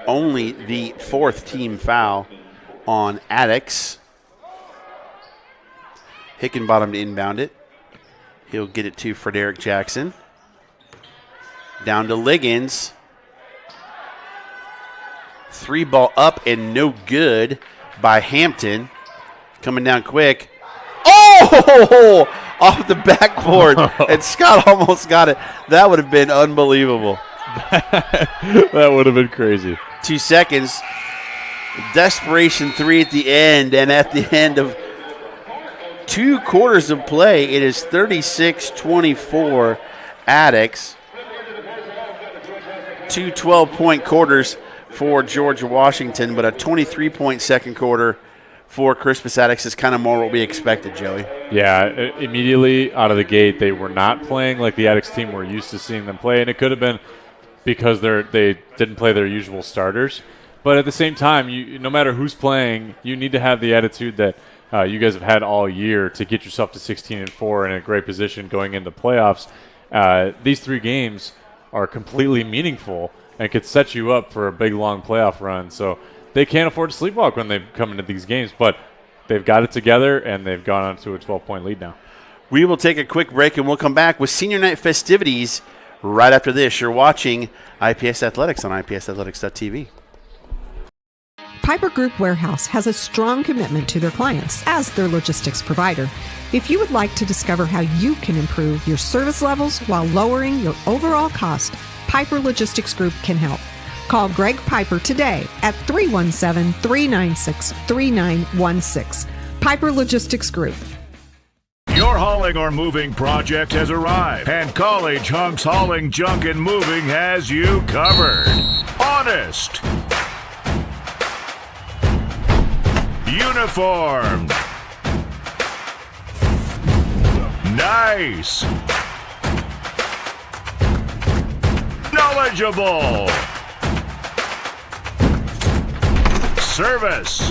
Only the 4th team foul on Attucks. Hickenbottom to inbound it. He'll get it to Frederick Jackson. Down to Liggins. 3-ball up and no good by Hampton. Coming down quick. Oh! Off the backboard. And Scott almost got it. That would have been unbelievable. That would have been crazy. 2 seconds. Desperation 3 at the end. And at the end of 2 quarters of play, it is 36-24 Attucks. 2 12-point quarters for Georgia Washington, but a 23-point second quarter for Crispus Attucks is kind of more what we expected, Joey. Yeah, immediately out of the gate, they were not playing like the Attucks team we're used to seeing them play, and it could have been because they didn't play their usual starters. But at the same time, no matter who's playing, you need to have the attitude that you guys have had all year to get yourself to 16-4 in a great position going into playoffs. These 3 games are completely meaningful and could set you up for a big, long playoff run. So they can't afford to sleepwalk when they come into these games, but they've got it together, and they've gone on to a 12-point lead now. We will take a quick break, and we'll come back with senior night festivities right after this. You're watching IPS Athletics on IPSathletics.tv. Piper Group Warehouse has a strong commitment to their clients as their logistics provider. If you would like to discover how you can improve your service levels while lowering your overall cost, Piper Logistics Group can help. Call Greg Piper today at 317-396-3916. Piper Logistics Group. Your hauling or moving project has arrived, and College Hunks Hauling, Junk, and Moving has you covered. Honest. Uniformed. Nice. Knowledgeable. Service.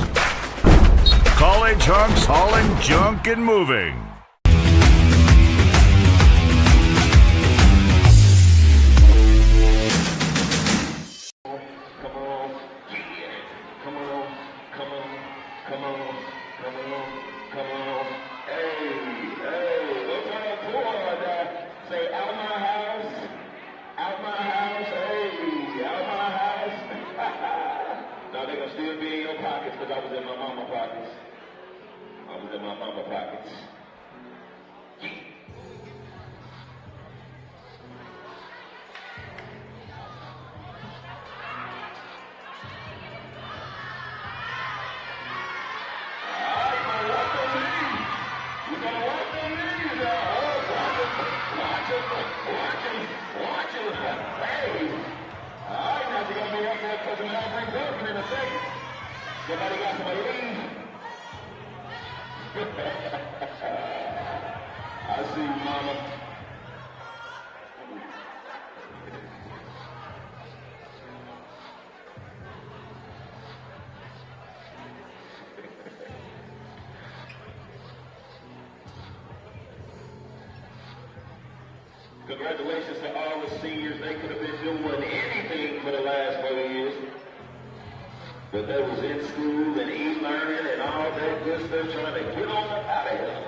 College Hunks Hauling, Junk, and Moving. see you, Mama. Congratulations to all the seniors. They could have been doing anything for the last 4 years. But they was in school and e-learning and all that good stuff trying to get on up out of here.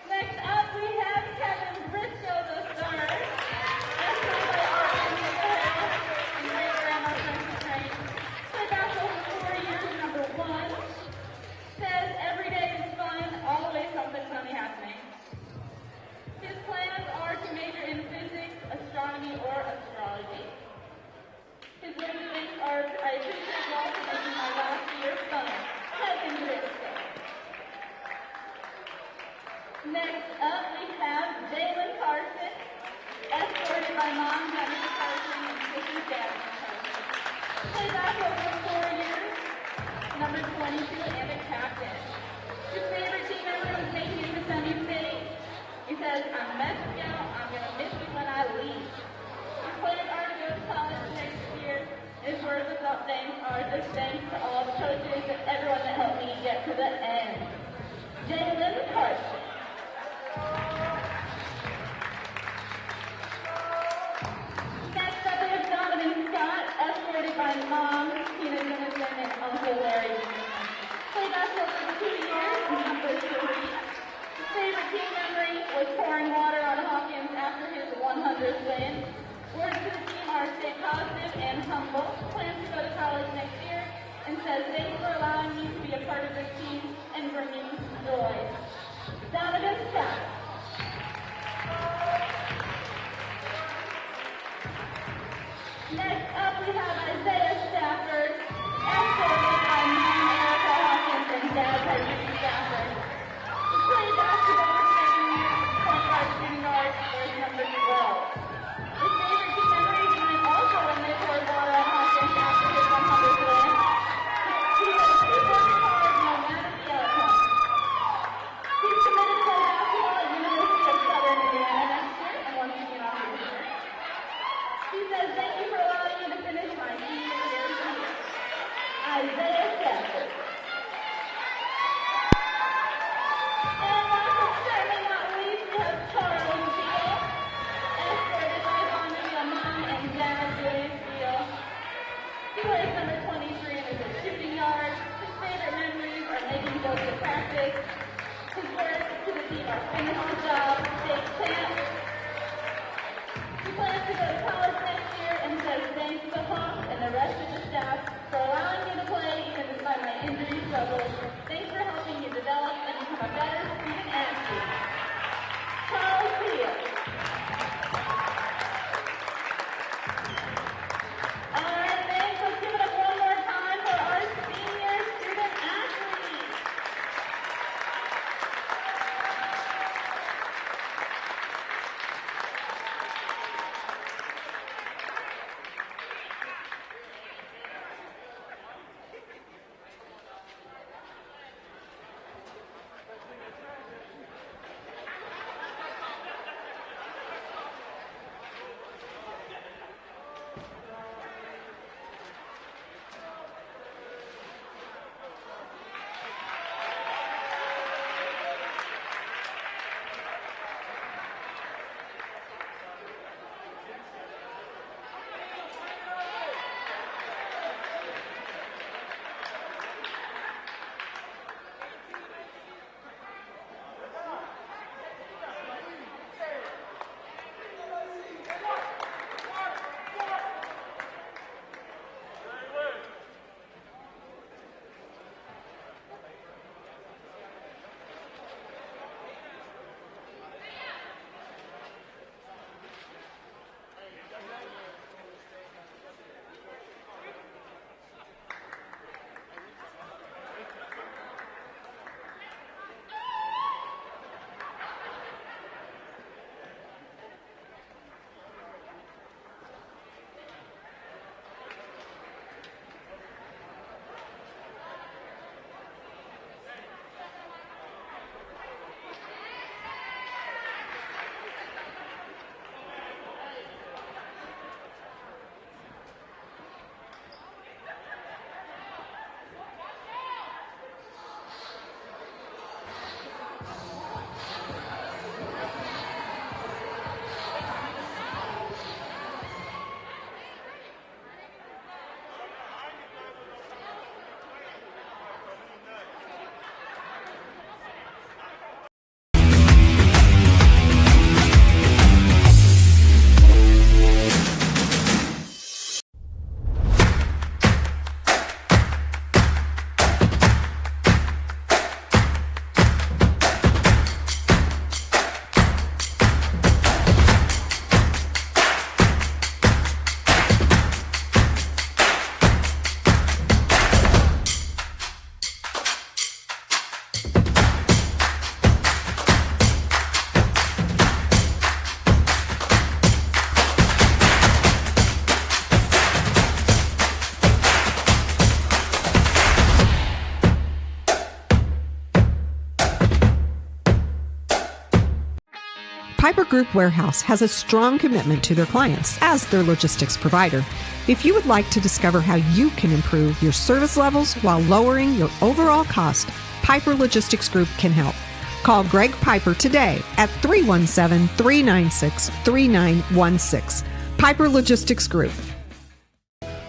Next up, we Played basketball for 4 years. Number 22, Emmett Captain. His favorite team member was making it to Sunday State. He says, I'm messing out. I'm going to miss you when I leave. He planned to go to college next year. His words of thanks are just thanks to all the coaches and everyone that helped me get to the end. Jalen Carson. Next up we have Donovan Scott, escorted by Mom, Tina Dennison, and Uncle Larry. Played basketball for 2 years, number 3. His favorite team memory was pouring water on Hawkins after his 100th win. Words to the team are stay positive and humble. Plans to go to college next year and says thanks for allowing me to be a part of this team and bringing joy. Donovan Scott. Next up we have Isaiah Stafford, escorted by Mom Erica Hawkins and Dad Henry Stafford. He played basketball for 7 years, point guard, shooting guard, was number 12. His favorite team memories might also when they poured water on Hawkins after his 100th win. He says, keep working hard no matter the outcome. He's committed to play basketball at Piper Group Warehouse has a strong commitment to their clients as their logistics provider. If you would like to discover how you can improve your service levels while lowering your overall cost, Piper Logistics Group can help. Call Greg Piper today at 317-396-3916. Piper Logistics Group.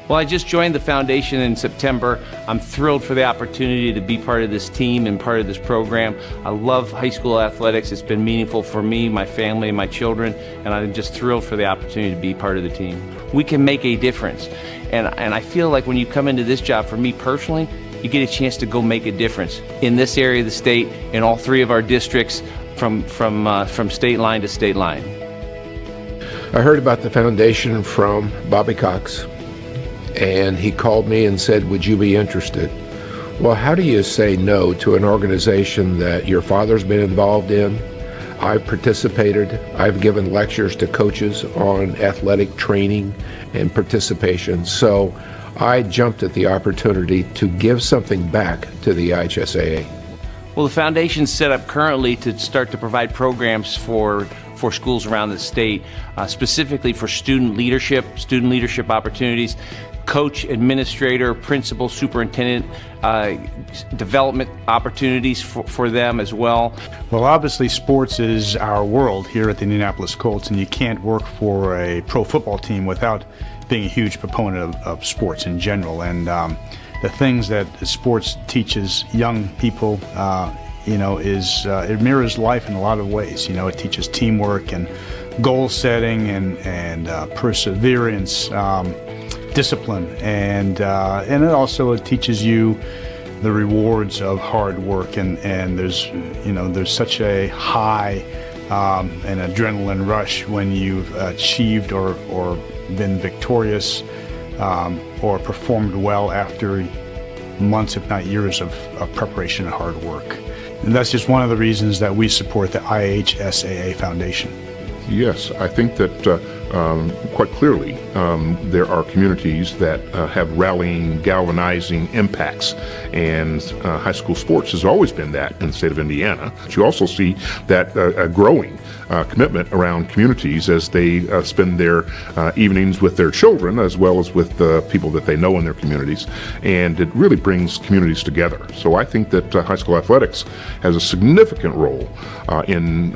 Well, I just joined the foundation in September. I'm thrilled for the opportunity to be part of this team and part of this program. I love high school athletics. It's been meaningful for me, my family, and my children, and I'm just thrilled for the opportunity to be part of the team. We can make a difference, and I feel like when you come into this job, for me personally, you get a chance to go make a difference in this area of the state, in all three of our districts, from state line to state line. I heard about the foundation from Bobby Cox, and he called me and said, would you be interested? Well, how do you say no to an organization that your father's been involved in? I've participated. I've given lectures to coaches on athletic training and participation. So I jumped at the opportunity to give something back to the IHSAA. Well, the foundation's set up currently to start to provide programs for schools around the state, specifically for student leadership opportunities, coach, administrator, principal, superintendent development opportunities for them as well. Well, obviously sports is our world here at the Indianapolis Colts, and you can't work for a pro football team without being a huge proponent of sports in general. And the things that sports teaches young people, it mirrors life in a lot of ways. It teaches teamwork and goal setting and perseverance, discipline, and it also teaches you the rewards of hard work. And there's such a high an adrenaline rush when you've achieved or been victorious or performed well after months, if not years, of preparation and hard work. And that's just one of the reasons that we support the IHSAA Foundation. Yes, I think that quite clearly there are communities that have rallying, galvanizing impacts, and high school sports has always been that in the state of Indiana. But you also see that growing commitment around communities as they spend their evenings with their children as well as with the people that they know in their communities, and it really brings communities together. So I think that high school athletics has a significant role in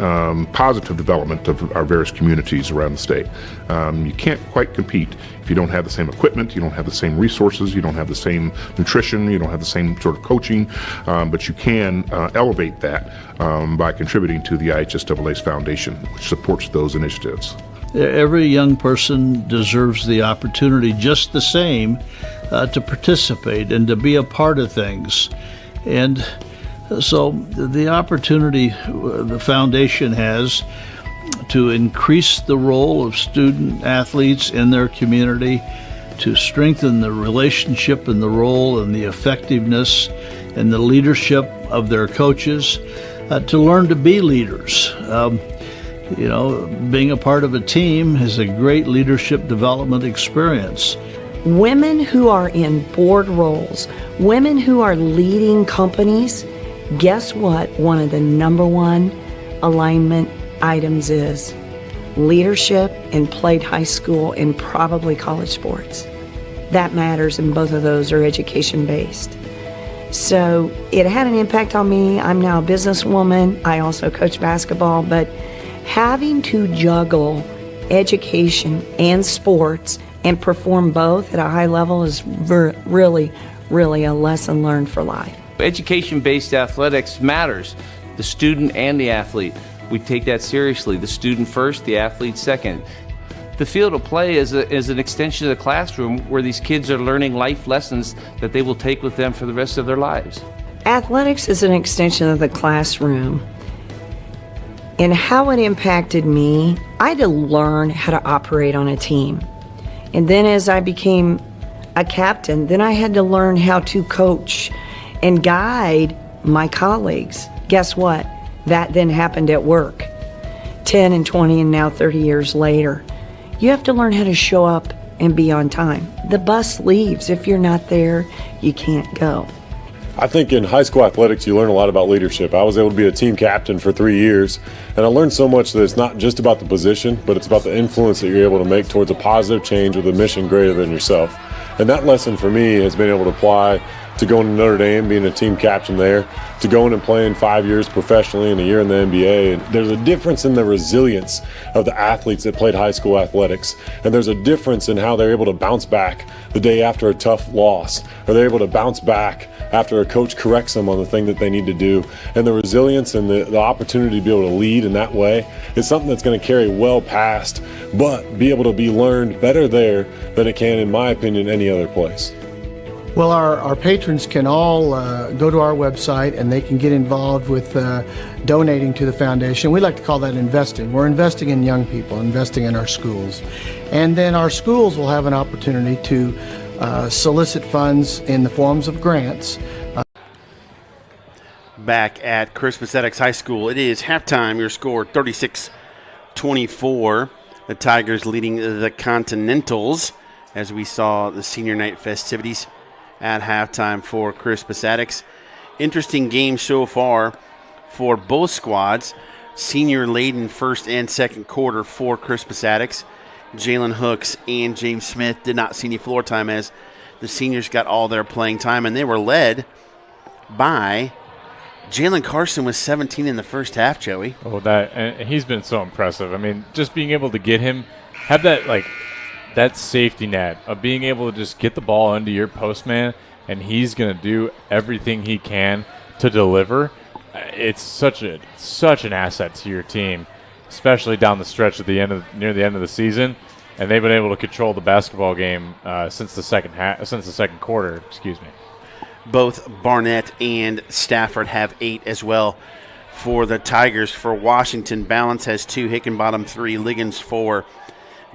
positive development of our various communities around the state. You can't quite compete if you don't have the same equipment, you don't have the same resources, you don't have the same nutrition, you don't have the same sort of coaching, but you can elevate that by contributing to the IHSAA's foundation, which supports those initiatives. Every young person deserves the opportunity just the same to participate and to be a part of things. And so the opportunity the foundation has to increase the role of student athletes in their community, to strengthen the relationship and the role and the effectiveness and the leadership of their coaches, to learn to be leaders. Being a part of a team is a great leadership development experience. Women who are in board roles, women who are leading companies, guess what? One of the number one alignment items is leadership in played high school and probably college sports. That matters, and both of those are education based. So it had an impact on me. I'm now a businesswoman. I also coach basketball, but having to juggle education and sports and perform both at a high level is really a lesson learned for life. Education-based athletics matters, the student and the athlete. We take that seriously. The student first, the athlete second. The field of play is an extension of the classroom where these kids are learning life lessons that they will take with them for the rest of their lives. Athletics is an extension of the classroom. And how it impacted me, I had to learn how to operate on a team. And then as I became a captain, then I had to learn how to coach and guide my colleagues. Guess what? That then happened at work. 10 and 20 and now 30 years later. You have to learn how to show up and be on time. The bus leaves. If you're not there, you can't go. I think in high school athletics, you learn a lot about leadership. I was able to be a team captain for 3 years, and I learned so much that it's not just about the position, but it's about the influence that you're able to make towards a positive change with a mission greater than yourself. And that lesson for me has been able to apply to going to Notre Dame, being a team captain there, to going and playing 5 years professionally and a year in the NBA. And there's a difference in the resilience of the athletes that played high school athletics. And there's a difference in how they're able to bounce back the day after a tough loss, or they're able to bounce back after a coach corrects them on the thing that they need to do. And the resilience and the opportunity to be able to lead in that way is something that's going to carry well past, but be able to be learned better there than it can, in my opinion, any other place. Well, our patrons can all go to our website and they can get involved with donating to the foundation. We like to call that investing. We're investing in young people, investing in our schools. And then our schools will have an opportunity to solicit funds in the forms of grants. Back at Crispus Attucks High School, it is halftime. Your score 36-24. The Tigers leading the Continentals as we saw the senior night festivities at halftime for Crispus Attucks. Interesting game so far for both squads. Senior laden first and second quarter for Crispus Attucks. Jalen Hooks and James Smith did not see any floor time as the seniors got all their playing time, and they were led by Jalen Carson with 17 in the first half, Joey. Oh, and he's been so impressive. I mean, just being able to get him, have that safety net of being able to just get the ball into your postman, and he's going to do everything he can to deliver. It's such an asset to your team, especially down the stretch at near the end of the season. And they've been able to control the basketball game since the second quarter. Excuse me. Both Barnett and Stafford have 8 as well for the Tigers. For Washington, Balance has 2, Hickenbottom 3, Liggins 4,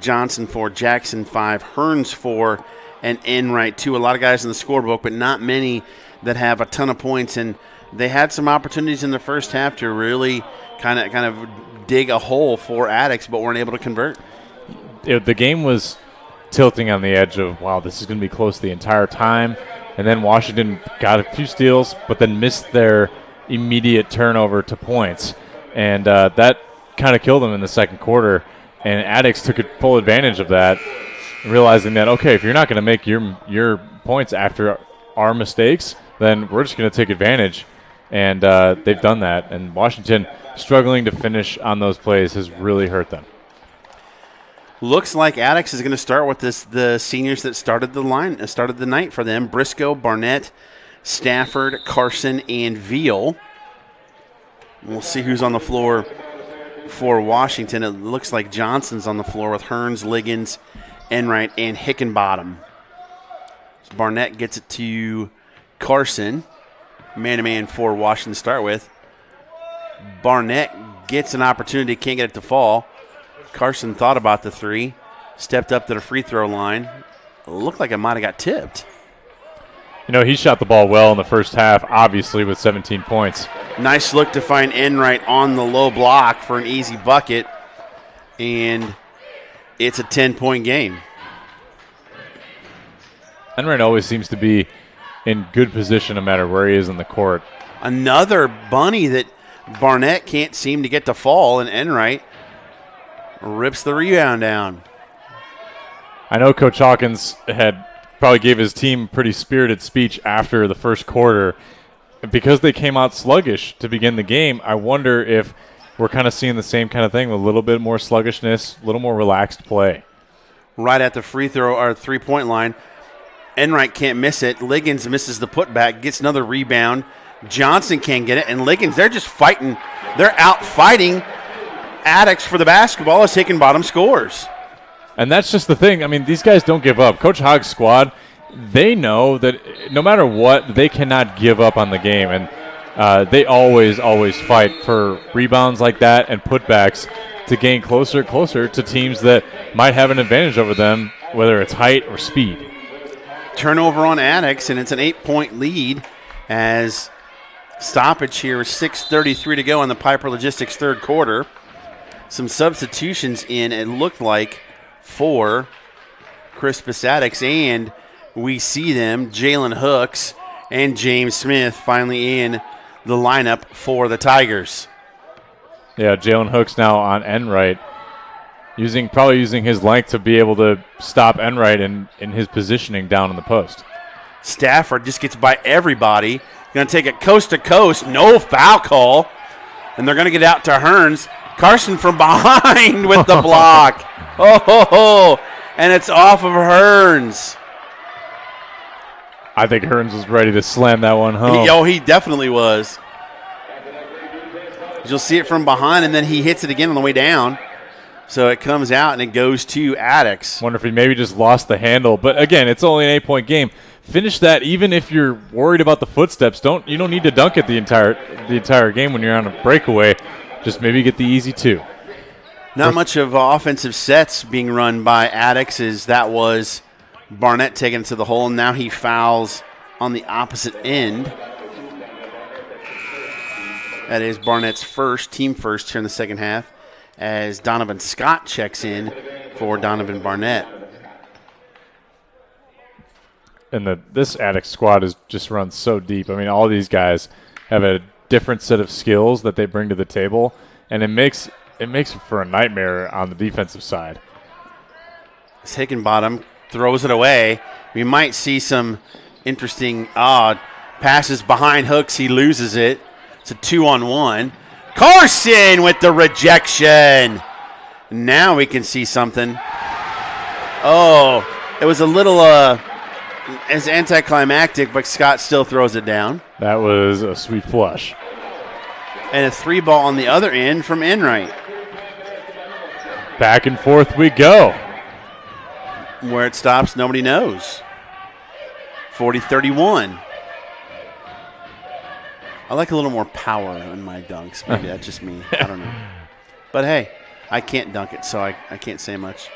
Johnson 4, Jackson 5, Hearns 4, and Enright 2. A lot of guys in the scorebook, but not many that have a ton of points. And they had some opportunities in the first half to really kind of dig a hole for Attucks, but weren't able to convert. The game was tilting on the edge of, wow, this is going to be close the entire time. And then Washington got a few steals, but then missed their immediate turnover to points. And that kind of killed them in the second quarter. And Attucks took full advantage of that, realizing that, okay, if you're not going to make your points after our mistakes, then we're just going to take advantage. And they've done that. And Washington struggling to finish on those plays has really hurt them. Looks like Attucks is going to start with the seniors that started the night for them: Briscoe, Barnett, Stafford, Carson, and Veal. We'll see who's on the floor for Washington. It looks like Johnson's on the floor with Hearns, Liggins, Enright, and Hickenbottom. So Barnett gets it to Carson. Man-to-man for Washington to start with. Barnett gets an opportunity, can't get it to fall. Carson thought about the three, stepped up to the free throw line. It looked like it might have got tipped. You know, he shot the ball well in the first half, obviously, with 17 points. Nice look to find Enright on the low block for an easy bucket, and it's a 10-point game. Enright always seems to be in good position no matter where he is in the court. Another bunny that Barnett can't seem to get to fall, and Enright rips the rebound down. I know Coach Hawkins probably gave his team a pretty spirited speech after the first quarter. Because they came out sluggish to begin the game, I wonder if we're kind of seeing the same kind of thing with a little bit more sluggishness, a little more relaxed play. Right at the free throw or three-point line, Enright can't miss it. Liggins misses the putback, gets another rebound. Johnson can't get it, and Liggins, they're just fighting. They're out fighting Attucks for the basketball as Hickenbottom scores. And that's just the thing. I mean, these guys don't give up. Coach Hogg's squad, they know that no matter what, they cannot give up on the game. And they always fight for rebounds like that and putbacks to gain closer to teams that might have an advantage over them, whether it's height or speed. Turnover on Attucks, and it's an 8-point lead as stoppage here is 6:33 to go in the Piper Logistics third quarter. Some substitutions in, it looked like, for Crispus Attucks, and we see them. Jalen Hooks And James Smith finally in the lineup for the Tigers. Yeah, Jalen Hooks now on Enright, probably using his length to be able to stop Enright in his positioning down in the post. Stafford just gets by everybody. Going to take it coast to coast. No foul call. And they're going to get out to Hearns. Carson from behind with the block. And it's off of Hearns. I think Hearns was ready to slam that one home. He definitely was. You'll see it from behind, and then he hits it again on the way down. So it comes out, and it goes to Attucks. Wonder if he maybe just lost the handle. But, again, it's only an 8-point game. Finish that even if you're worried about the footsteps. You don't need to dunk it the entire game when you're on a breakaway. Just maybe get the easy 2. Not much of offensive sets being run by Attucks, as that was Barnett taking it to the hole, and now he fouls on the opposite end. That is Barnett's team first here in the second half, as Donovan Scott checks in for Donovan Barnett. And this Attucks squad is just run so deep. I mean, all these guys have a different set of skills that they bring to the table, and it makes for a nightmare on the defensive side. Hickenbottom throws it away. We might see some interesting passes behind Hooks. He loses it. It's a 2-on-1. Carson with the rejection. Now we can see something. It was a little as anticlimactic, but Scott still throws it down. That was a sweet flush. And a 3-ball on the other end from Enright. Back and forth we go. Where it stops, nobody knows. 40-31. I like a little more power in my dunks. Maybe that's just me. I don't know. But, hey, I can't dunk it, so I can't say much.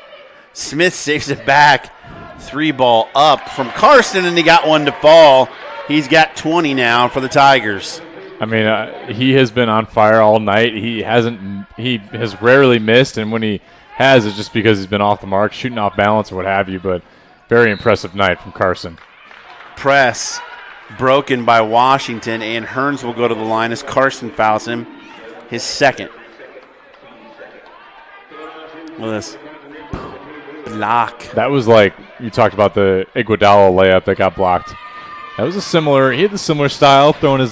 Smith saves it back. 3-ball up from Carson, and he got one to fall. He's got 20 now for the Tigers. I mean, he has been on fire all night. He has rarely missed, and when he has, it's just because he's been off the mark, shooting off balance or what have you, but very impressive night from Carson. Press broken by Washington, and Hearns will go to the line as Carson fouls him, his second. Look at this. Block. That was like you talked about the Iguodala layup that got blocked. That was he had the similar style, throwing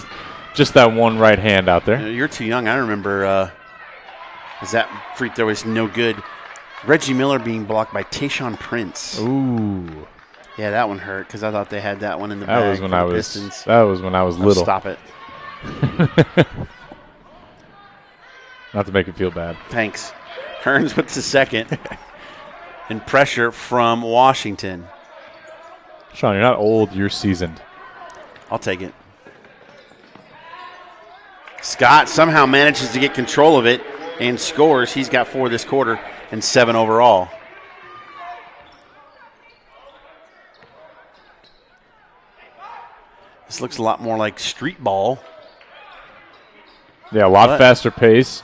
just that one right hand out there. You're too young. I remember that free throw was no good. Reggie Miller being blocked by Tayshaun Prince. Ooh. Yeah, that one hurt because I thought they had that one in the bag. That was when I was little. Stop it. Not to make it feel bad. Thanks. Hearns with the second. And pressure from Washington. Sean, you're not old, you're seasoned. I'll take it. Scott somehow manages to get control of it and scores. He's got 4 this quarter and 7 overall. This looks a lot more like street ball. Yeah, a lot faster pace.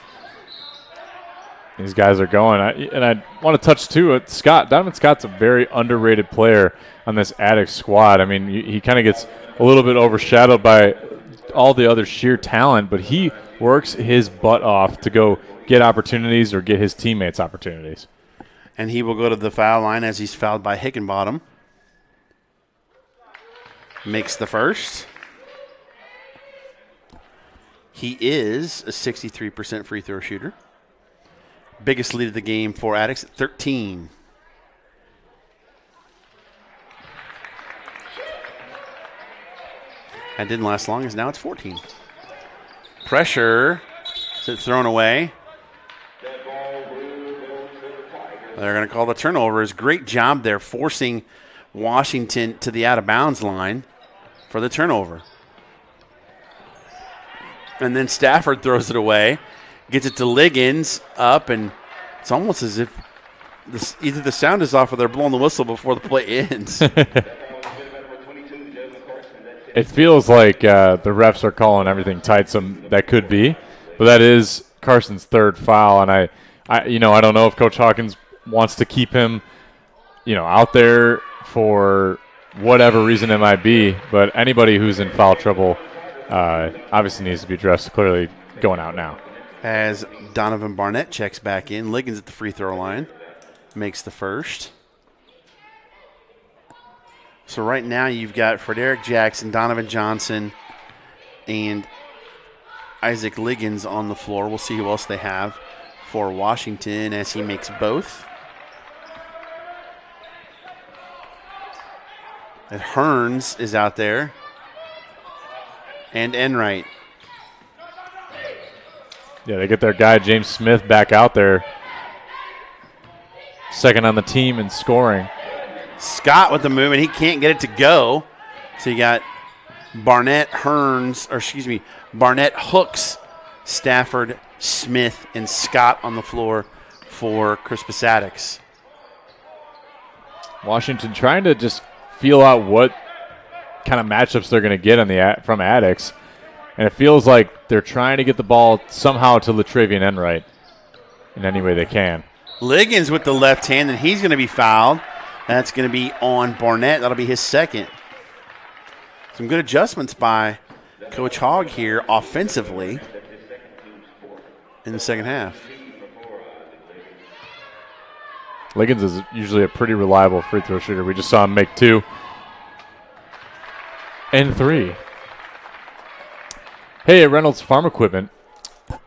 These guys are going. I want to touch, too, Scott. Donovan Scott's a very underrated player on this Attucks squad. I mean, he kind of gets a little bit overshadowed by all the other sheer talent, but he works his butt off to go get opportunities or get his teammates opportunities. And he will go to the foul line as he's fouled by Hickenbottom. Makes the first. He is a 63% free throw shooter. Biggest lead of the game for Attucks at 13. That didn't last long as now it's 14. Pressure. Is it thrown away? They're going to call the turnovers. Great job there forcing Washington to the out-of-bounds line for the turnover. And then Stafford throws it away. Gets it to Liggins up, and it's almost as if either the sound is off or they're blowing the whistle before the play ends. It feels like the refs are calling everything tight, so that could be. But that is Carson's third foul, and I don't know if Coach Hawkins wants to keep him, out there for whatever reason it might be. But anybody who's in foul trouble obviously needs to be addressed. Clearly going out now. As Donovan Barnett checks back in, Liggins at the free throw line makes the first. So right now you've got Frederick Jackson, Donovan Johnson, and Isaac Liggins on the floor. We'll see who else they have for Washington as he makes both. And Hearns is out there. And Enright. Yeah, they get their guy, James Smith, back out there. Second on the team in scoring. Scott with the move, and he can't get it to go. So you got Barnett, Barnett, Hooks, Stafford, Smith, and Scott on the floor for Crispus Attucks. Washington trying to just feel out what kind of matchups they're going to get from Attucks. And it feels like they're trying to get the ball somehow to Latravian Enright in any way they can. Liggins with the left hand, and he's going to be fouled. That's going to be on Barnett. That'll be his second. Some good adjustments by Coach Hogg here offensively in the second half. Liggins is usually a pretty reliable free throw shooter. We just saw him make 2 and 3. Hey, at Reynolds Farm Equipment,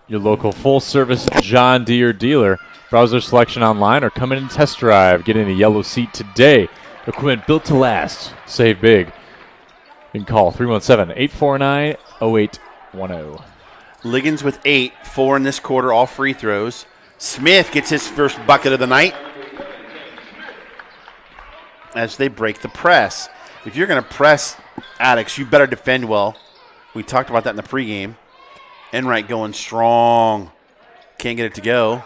your local full-service John Deere dealer. Browse their selection online or come in and test drive. Get in a yellow seat today. Equipment built to last. Save big. You can call 317-849-0810. Liggins with 8, 4 in this quarter, all free throws. Smith gets his first bucket of the night as they break the press. If you're going to press Attucks, you better defend well. We talked about that in the pregame. Enright going strong. Can't get it to go.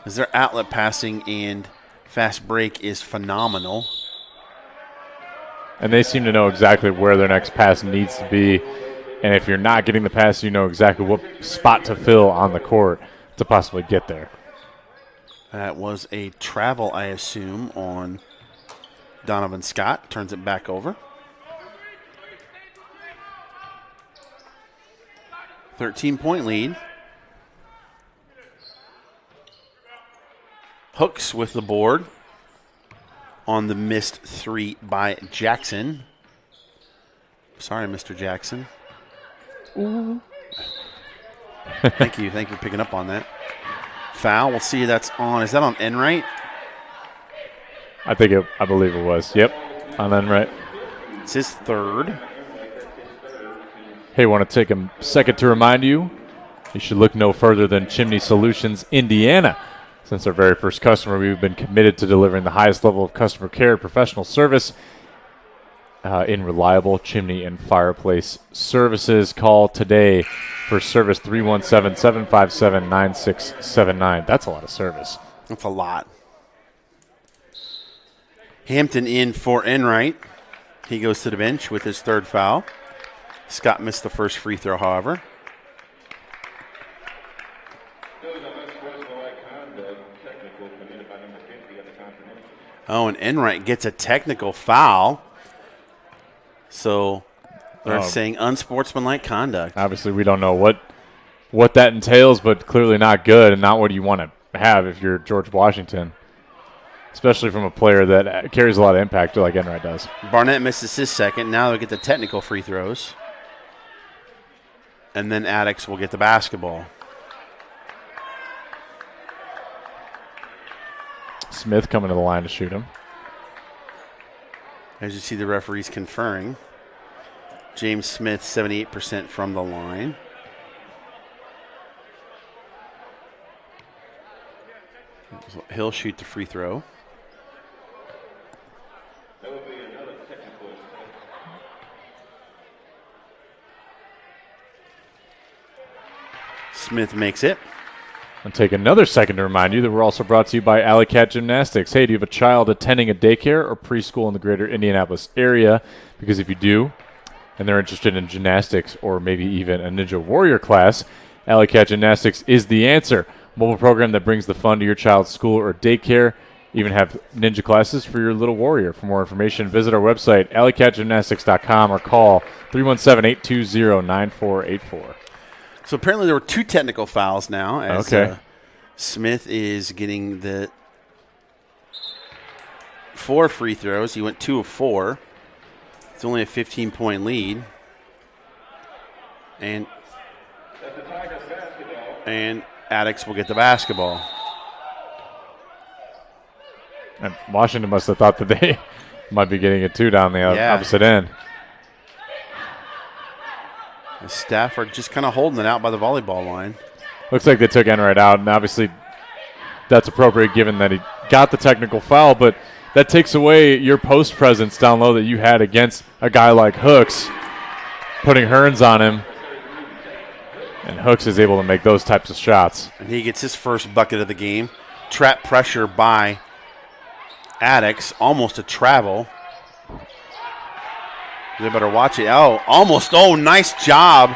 As their outlet passing and fast break is phenomenal. And they seem to know exactly where their next pass needs to be. And if you're not getting the pass, you know exactly what spot to fill on the court to possibly get there. That was a travel, I assume, on Donovan Scott. Turns it back over. 13-point lead. Hooks with the board on the missed 3 by Jackson. Sorry, Mr. Jackson. Ooh. Thank you for picking up on that. Foul, we'll see that's on. Is that on Enright? I believe it was. Yep, on Enright. It's his third. Hey, want to take a second to remind you should look no further than Chimney Solutions Indiana. Since our very first customer, we've been committed to delivering the highest level of customer care and professional service in reliable chimney and fireplace services. Call today for service 317-757-9679. That's a lot of service. That's a lot. Hampton in for Enright. He goes to the bench with his third foul. Scott missed the first free throw, however. Oh, and Enright gets a technical foul. So they're saying unsportsmanlike conduct. Obviously, we don't know what that entails, but clearly not good and not what you want to have if you're George Washington, especially from a player that carries a lot of impact like Enright does. Barnett misses his second. Now they'll get the technical free throws. And then Attucks will get the basketball. Smith coming to the line to shoot him. As you see the referees conferring. James Smith, 78% from the line. He'll shoot the free throw. Smith makes it. And take another second to remind you that we're also brought to you by Alley Cat Gymnastics. Hey, do you have a child attending a daycare or preschool in the greater Indianapolis area? Because if you do, and they're interested in gymnastics or maybe even a Ninja Warrior class, Alley Cat Gymnastics is the answer. Mobile program that brings the fun to your child's school or daycare even have ninja classes for your little warrior. For more information, visit our website, alleycatgymnastics.com, or call 317-820-9484. So apparently there were 2 technical fouls now as Smith is getting the 4 free throws. He went 2 of 4. It's only a 15-point lead. And Attucks will get the basketball. And Washington must have thought that they might be getting it too down the opposite end. And Stafford just kind of holding it out by the volleyball line. Looks like they took Enright out, and obviously that's appropriate given that he got the technical foul, but that takes away your post presence down low that you had against a guy like Hooks, putting Hearns on him. And Hooks is able to make those types of shots. And he gets his first bucket of the game. Trap pressure by Attucks, almost a travel. They better watch it. Oh, almost. Oh, nice job.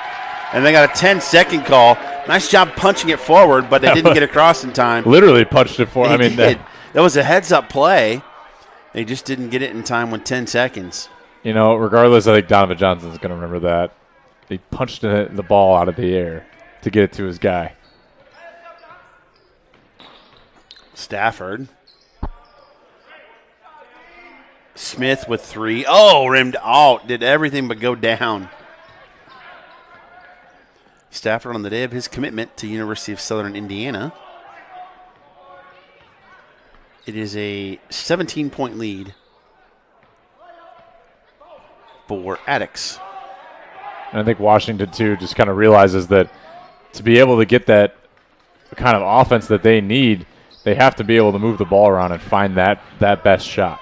And they got a 10-second call. Nice job punching it forward, but they didn't get across in time. Literally punched it forward. That was a heads-up play. They just didn't get it in time with 10 seconds. You know, regardless, I think Donovan Johnson's going to remember that. He punched the ball out of the air to get it to his guy. Stafford. Smith with 3. Oh, rimmed out. Did everything but go down. Stafford on the day of his commitment to University of Southern Indiana. It is a 17-point lead for Attucks. And I think Washington, too, just kind of realizes that to be able to get that kind of offense that they need, they have to be able to move the ball around and find that best shot.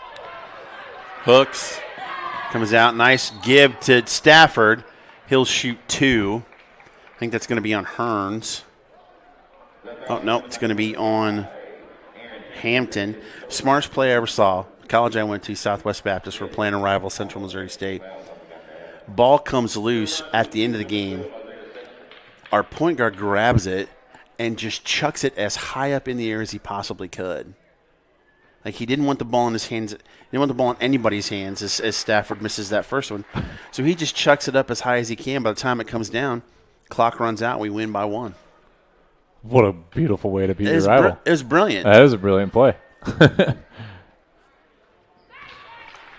Hooks comes out. Nice give to Stafford. He'll shoot 2. I think that's going to be on Hearns. Oh, no, it's going to be on Hampton. Smartest play I ever saw. College I went to, Southwest Baptist. We're playing a rival, Central Missouri State. Ball comes loose at the end of the game. Our point guard grabs it and just chucks it as high up in the air as he possibly could. Like, he didn't want the ball in his hands. He didn't want the ball in anybody's hands as Stafford misses that first one. So he just chucks it up as high as he can. By the time it comes down, clock runs out, we win by 1. What a beautiful way to beat your rival. It was brilliant. That is a brilliant play.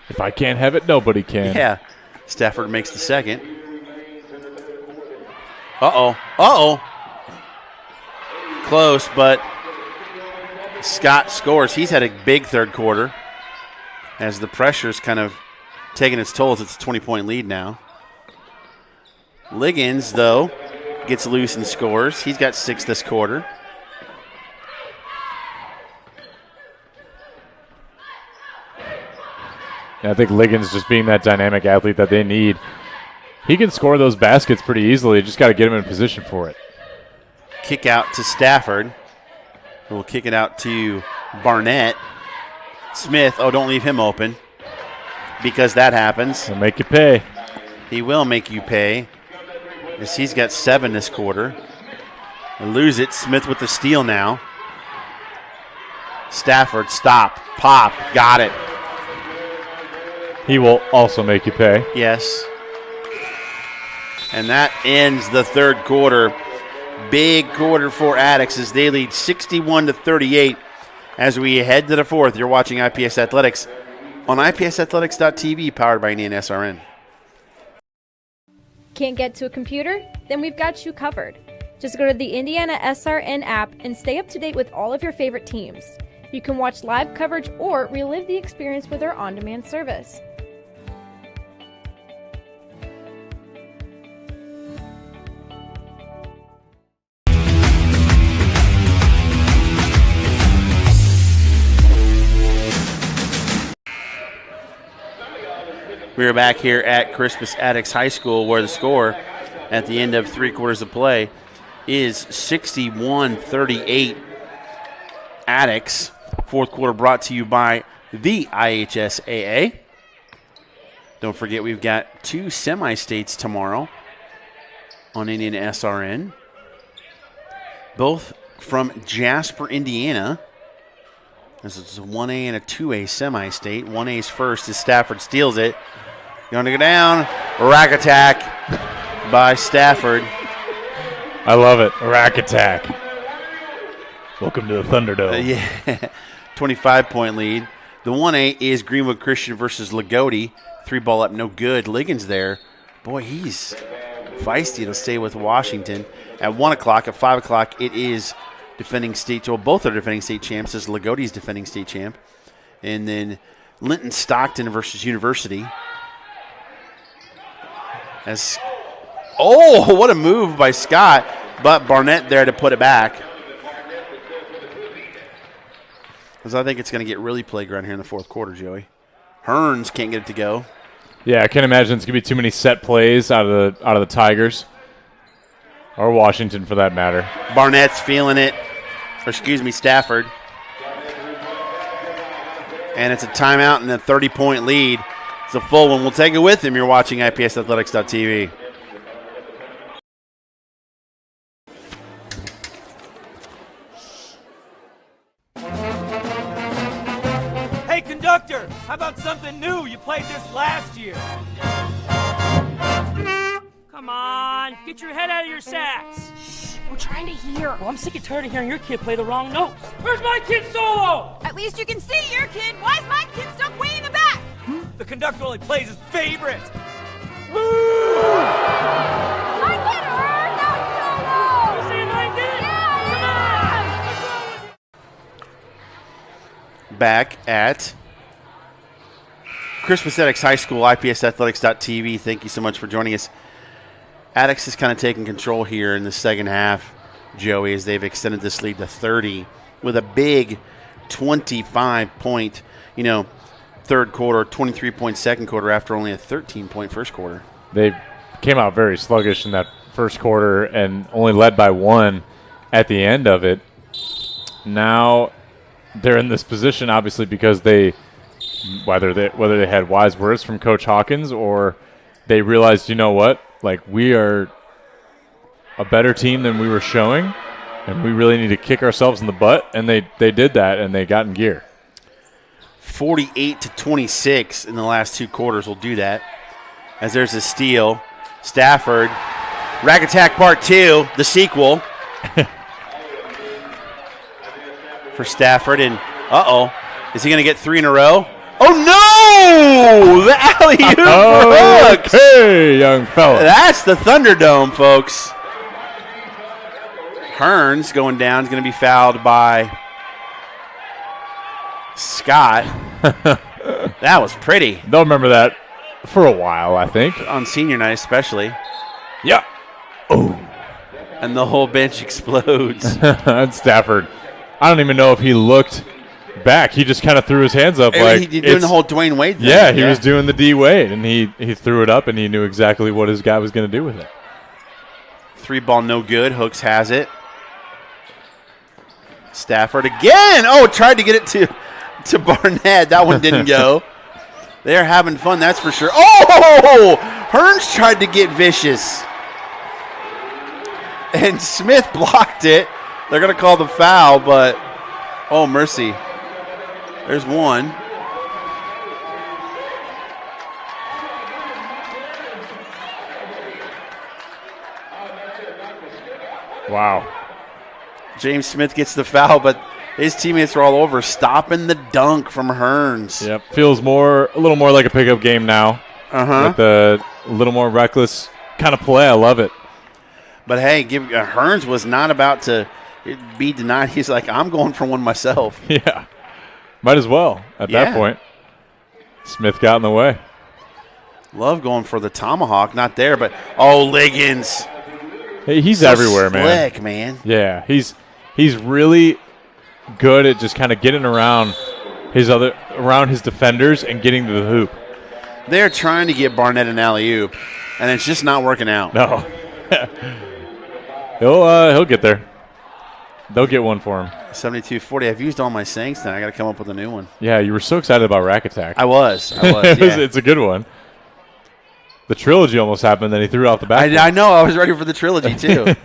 If I can't have it, nobody can. Yeah. Stafford makes the second. Uh-oh. Close, but Scott scores. He's had a big third quarter as the pressure's kind of taking its toll. It's a 20-point lead now. Liggins, though, gets loose and scores. He's got 6 this quarter. Yeah, I think Liggins just being that dynamic athlete that they need. He can score those baskets pretty easily. Just got to get him in position for it. Kick out to Stafford. We'll kick it out to Barnett. Smith, don't leave him open because that happens. He'll make you pay. He will make you pay as he's got 7 this quarter. And lose it. Smith with the steal now. Stafford, stop, pop, got it. He will also make you pay. Yes. And that ends the third quarter. Big quarter for Attucks as they lead 61-38 as we head to the fourth. You're watching IPS Athletics on IPSathletics.tv, powered by IndianaSRN. Can't get to a computer? Then we've got you covered. Just go to the IndianaSRN app and stay up to date with all of your favorite teams. You can watch live coverage or relive the experience with our on-demand service. We are back here at Crispus Attucks High School, where the score at the end of 3 quarters of play is 61-38 Attucks. Fourth quarter brought to you by the IHSAA. Don't forget, we've got 2 semi-states tomorrow on IndianaSRN. Both from Jasper, Indiana. This is a 1A and a 2A semi-state. 1A's first as Stafford steals it. Going to go down. Rack attack by Stafford. I love it. Rack attack. Welcome to the Thunderdome. Yeah. 25-point lead. The 1A is Greenwood Christian versus Lagodi. 3-ball up, no good. Liggins there. Boy, he's feisty to stay with Washington. At 1 o'clock, at 5 o'clock, it is defending state. Well, both are defending state champs. As Lagodi's defending state champ. And then Linton Stockton versus University. Oh, what a move by Scott. But Barnett there to put it back. Because I think it's going to get really playground here in the fourth quarter, Joey. Hearns can't get it to go. Yeah, I can't imagine it's going to be too many set plays out of the Tigers. Or Washington, for that matter. Barnett's feeling it. Or excuse me, Stafford. And it's a timeout and a 30-point lead. It's a full one. We'll take it with him. You're watching IPSathletics.tv. Hey, conductor, how about something new? You played this last year. Come on, get your head out of your sacks. Shh, we're trying to hear. Well, I'm sick and tired of hearing your kid play the wrong notes. Where's my kid solo? At least you can see your kid. Why is my kid stuck way in the back? The conductor only plays his favorite. My kid heard that solo. You saying I did? Yeah. Back at Crispus Attucks High School, IPSathletics.tv. Thank you so much for joining us. Attucks is kind of taking control here in the second half, Joey, as they've extended this lead to 30 with a big 25-point, third quarter, 23-point second quarter after only a 13-point first quarter. They came out very sluggish in that first quarter and only led by 1 at the end of it. Now they're in this position, obviously, because whether they had wise words from Coach Hawkins or they realized, you know what, like we are a better team than we were showing, and we really need to kick ourselves in the butt, and they did that, and they got in gear. 48-26 in the last 2 quarters will do that. As there's a steal. Stafford. Rack Attack Part 2, the sequel. For Stafford. And, is he going to get 3 in a row? Oh, no! The alley-oop for Hooks. Okay, young fella. That's the Thunderdome, folks. Hearns going down is going to be fouled by Scott. That was pretty. They'll remember that for a while, I think. On senior night especially. Yeah. Oh. And the whole bench explodes. And Stafford, I don't even know if he looked back. He just kind of threw his hands up. He doing the whole Dwayne Wade thing. Yeah, he was doing the D Wade, and he threw it up, and he knew exactly what his guy was going to do with it. 3-ball no good. Hooks has it. Stafford again. Oh, tried to get it to Barnett. That one didn't go. They're having fun, that's for sure. Oh! Hearns tried to get vicious. And Smith blocked it. They're going to call the foul, but oh, mercy. There's one. Wow. James Smith gets the foul, but his teammates are all over, stopping the dunk from Hearns. Yep, feels a little more like a pickup game now. With a little more reckless kind of play. I love it. But hey, Hearns was not about to be denied. He's like, I'm going for one myself. Yeah, might as well at that point. Smith got in the way. Love going for the tomahawk, not there, but Liggins. Hey, he's so everywhere, slick, man. Yeah, he's really good at just kind of getting around his defenders and getting to the hoop. They're trying to get Barnett an alley-oop, and it's just not working out. No. He'll get there. They'll get one for him. 72-40. I've used all my sayings tonight. I got to come up with a new one. Yeah, you were so excited about Rack Attack. I was. It's a good one. The trilogy almost happened, then he threw it off the back. I know. I was ready for the trilogy, too.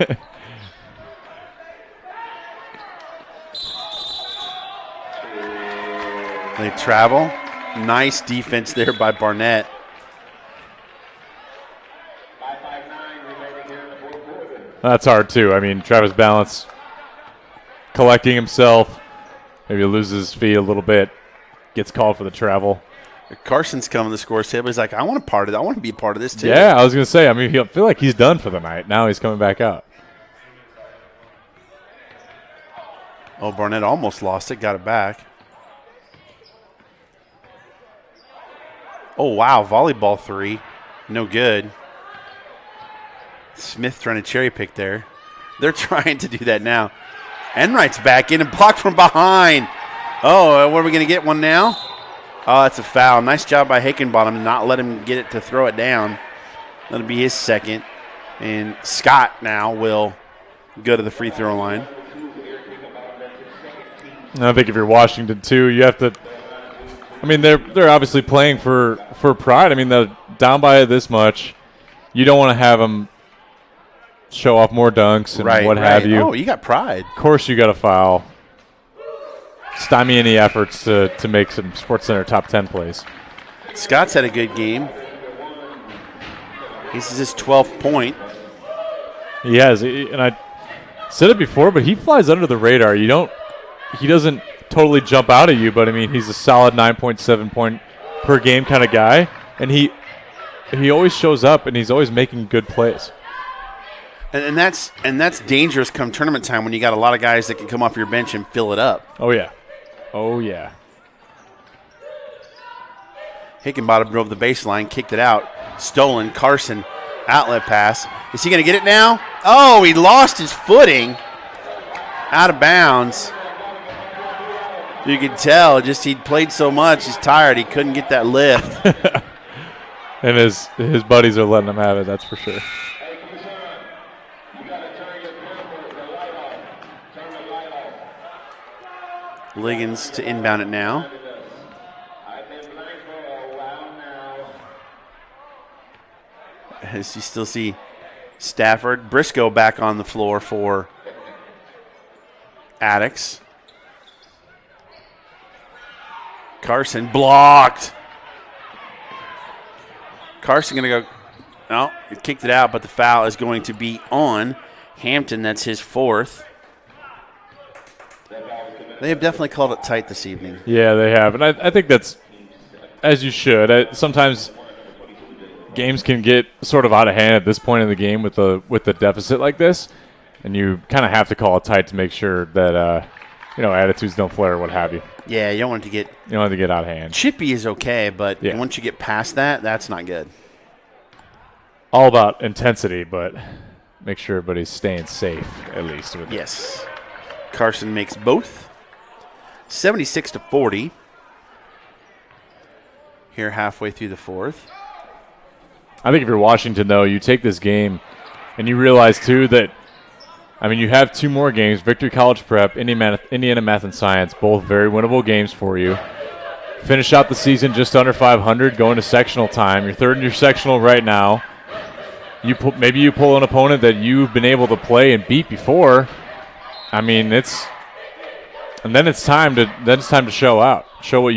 They travel. Nice defense there by Barnett. That's hard, too. I mean, Travis Balance collecting himself. Maybe loses his feet a little bit. Gets called for the travel. Carson's coming to the score table. He's like, I want to be a part of this, too. Yeah, I was going to say, I mean, I feel like he's done for the night. Now he's coming back out. Oh, Barnett almost lost it. Got it back. Oh, wow. Volleyball 3. No good. Smith trying to cherry pick there. They're trying to do that now. Enright's back in and blocked from behind. Oh, what are we going to get one now? Oh, that's a foul. Nice job by Hickenbottom to not let him get it to throw it down. That'll be his second. And Scott now will go to the free throw line. I think if you're Washington, too, you have to – I mean, they're obviously playing for pride. I mean, they're down by this much. You don't want to have them show off more dunks and what have you. Oh, you got pride. Of course you got to foul. Stymie any efforts to make some SportsCenter top 10 plays. Scott's had a good game. This is his 12th point. He has, and I said it before, but he flies under the radar. He doesn't totally jump out at you, but I mean, he's a solid 9.7 point per game kind of guy, and he always shows up and he's always making good plays. And that's dangerous come tournament time when you got a lot of guys that can come off your bench and fill it up. Oh yeah. Oh yeah. Hickenbottom drove the baseline, kicked it out. Stolen. Carson, outlet pass. Is he going to get it now? Oh, he lost his footing. Out of bounds. You could tell, just he'd played so much, he's tired. He couldn't get that lift. And his buddies are letting him have it, that's for sure. Liggins to inbound it now. As you still see Stafford. Briscoe back on the floor for Attucks. Carson blocked. Carson going to go. No, he kicked it out, but the foul is going to be on Hampton. That's his fourth. They have definitely called it tight this evening. Yeah, they have. And I think that's as you should. Sometimes games can get sort of out of hand at this point in the game with the deficit like this, and you kind of have to call it tight to make sure that attitudes don't flare or what have you. Yeah, you don't want it to get out of hand. Chippy is okay, but once you get past that, that's not good. All about intensity, but make sure everybody's staying safe at least. Yes. Carson makes both. 76-40. Here halfway through the fourth. I think if you're Washington, though, you take this game and you realize, too, that, I mean, you have two more games, Victory College Prep, Indiana Math and Science, both very winnable games for you. Finish out the season just under 500, going to sectional time. You're third in your sectional right now. Maybe you pull an opponent that you've been able to play and beat before. I mean, it's time to show out, show what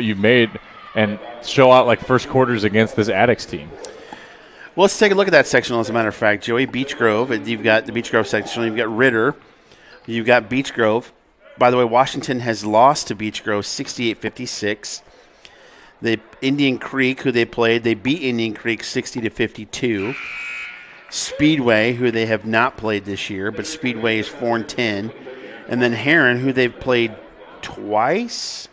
you've made, and show out like first quarters against this Attucks team. Well, let's take a look at that sectional, as a matter of fact. Joey, Beech Grove. You've got the Beech Grove sectional. You've got Ritter. You've got Beech Grove. By the way, Washington has lost to Beech Grove 68-56. The Indian Creek, who they played, they beat Indian Creek 60-52. Speedway, who they have not played this year, but Speedway is 4-10. And then Heron, who they've played twice.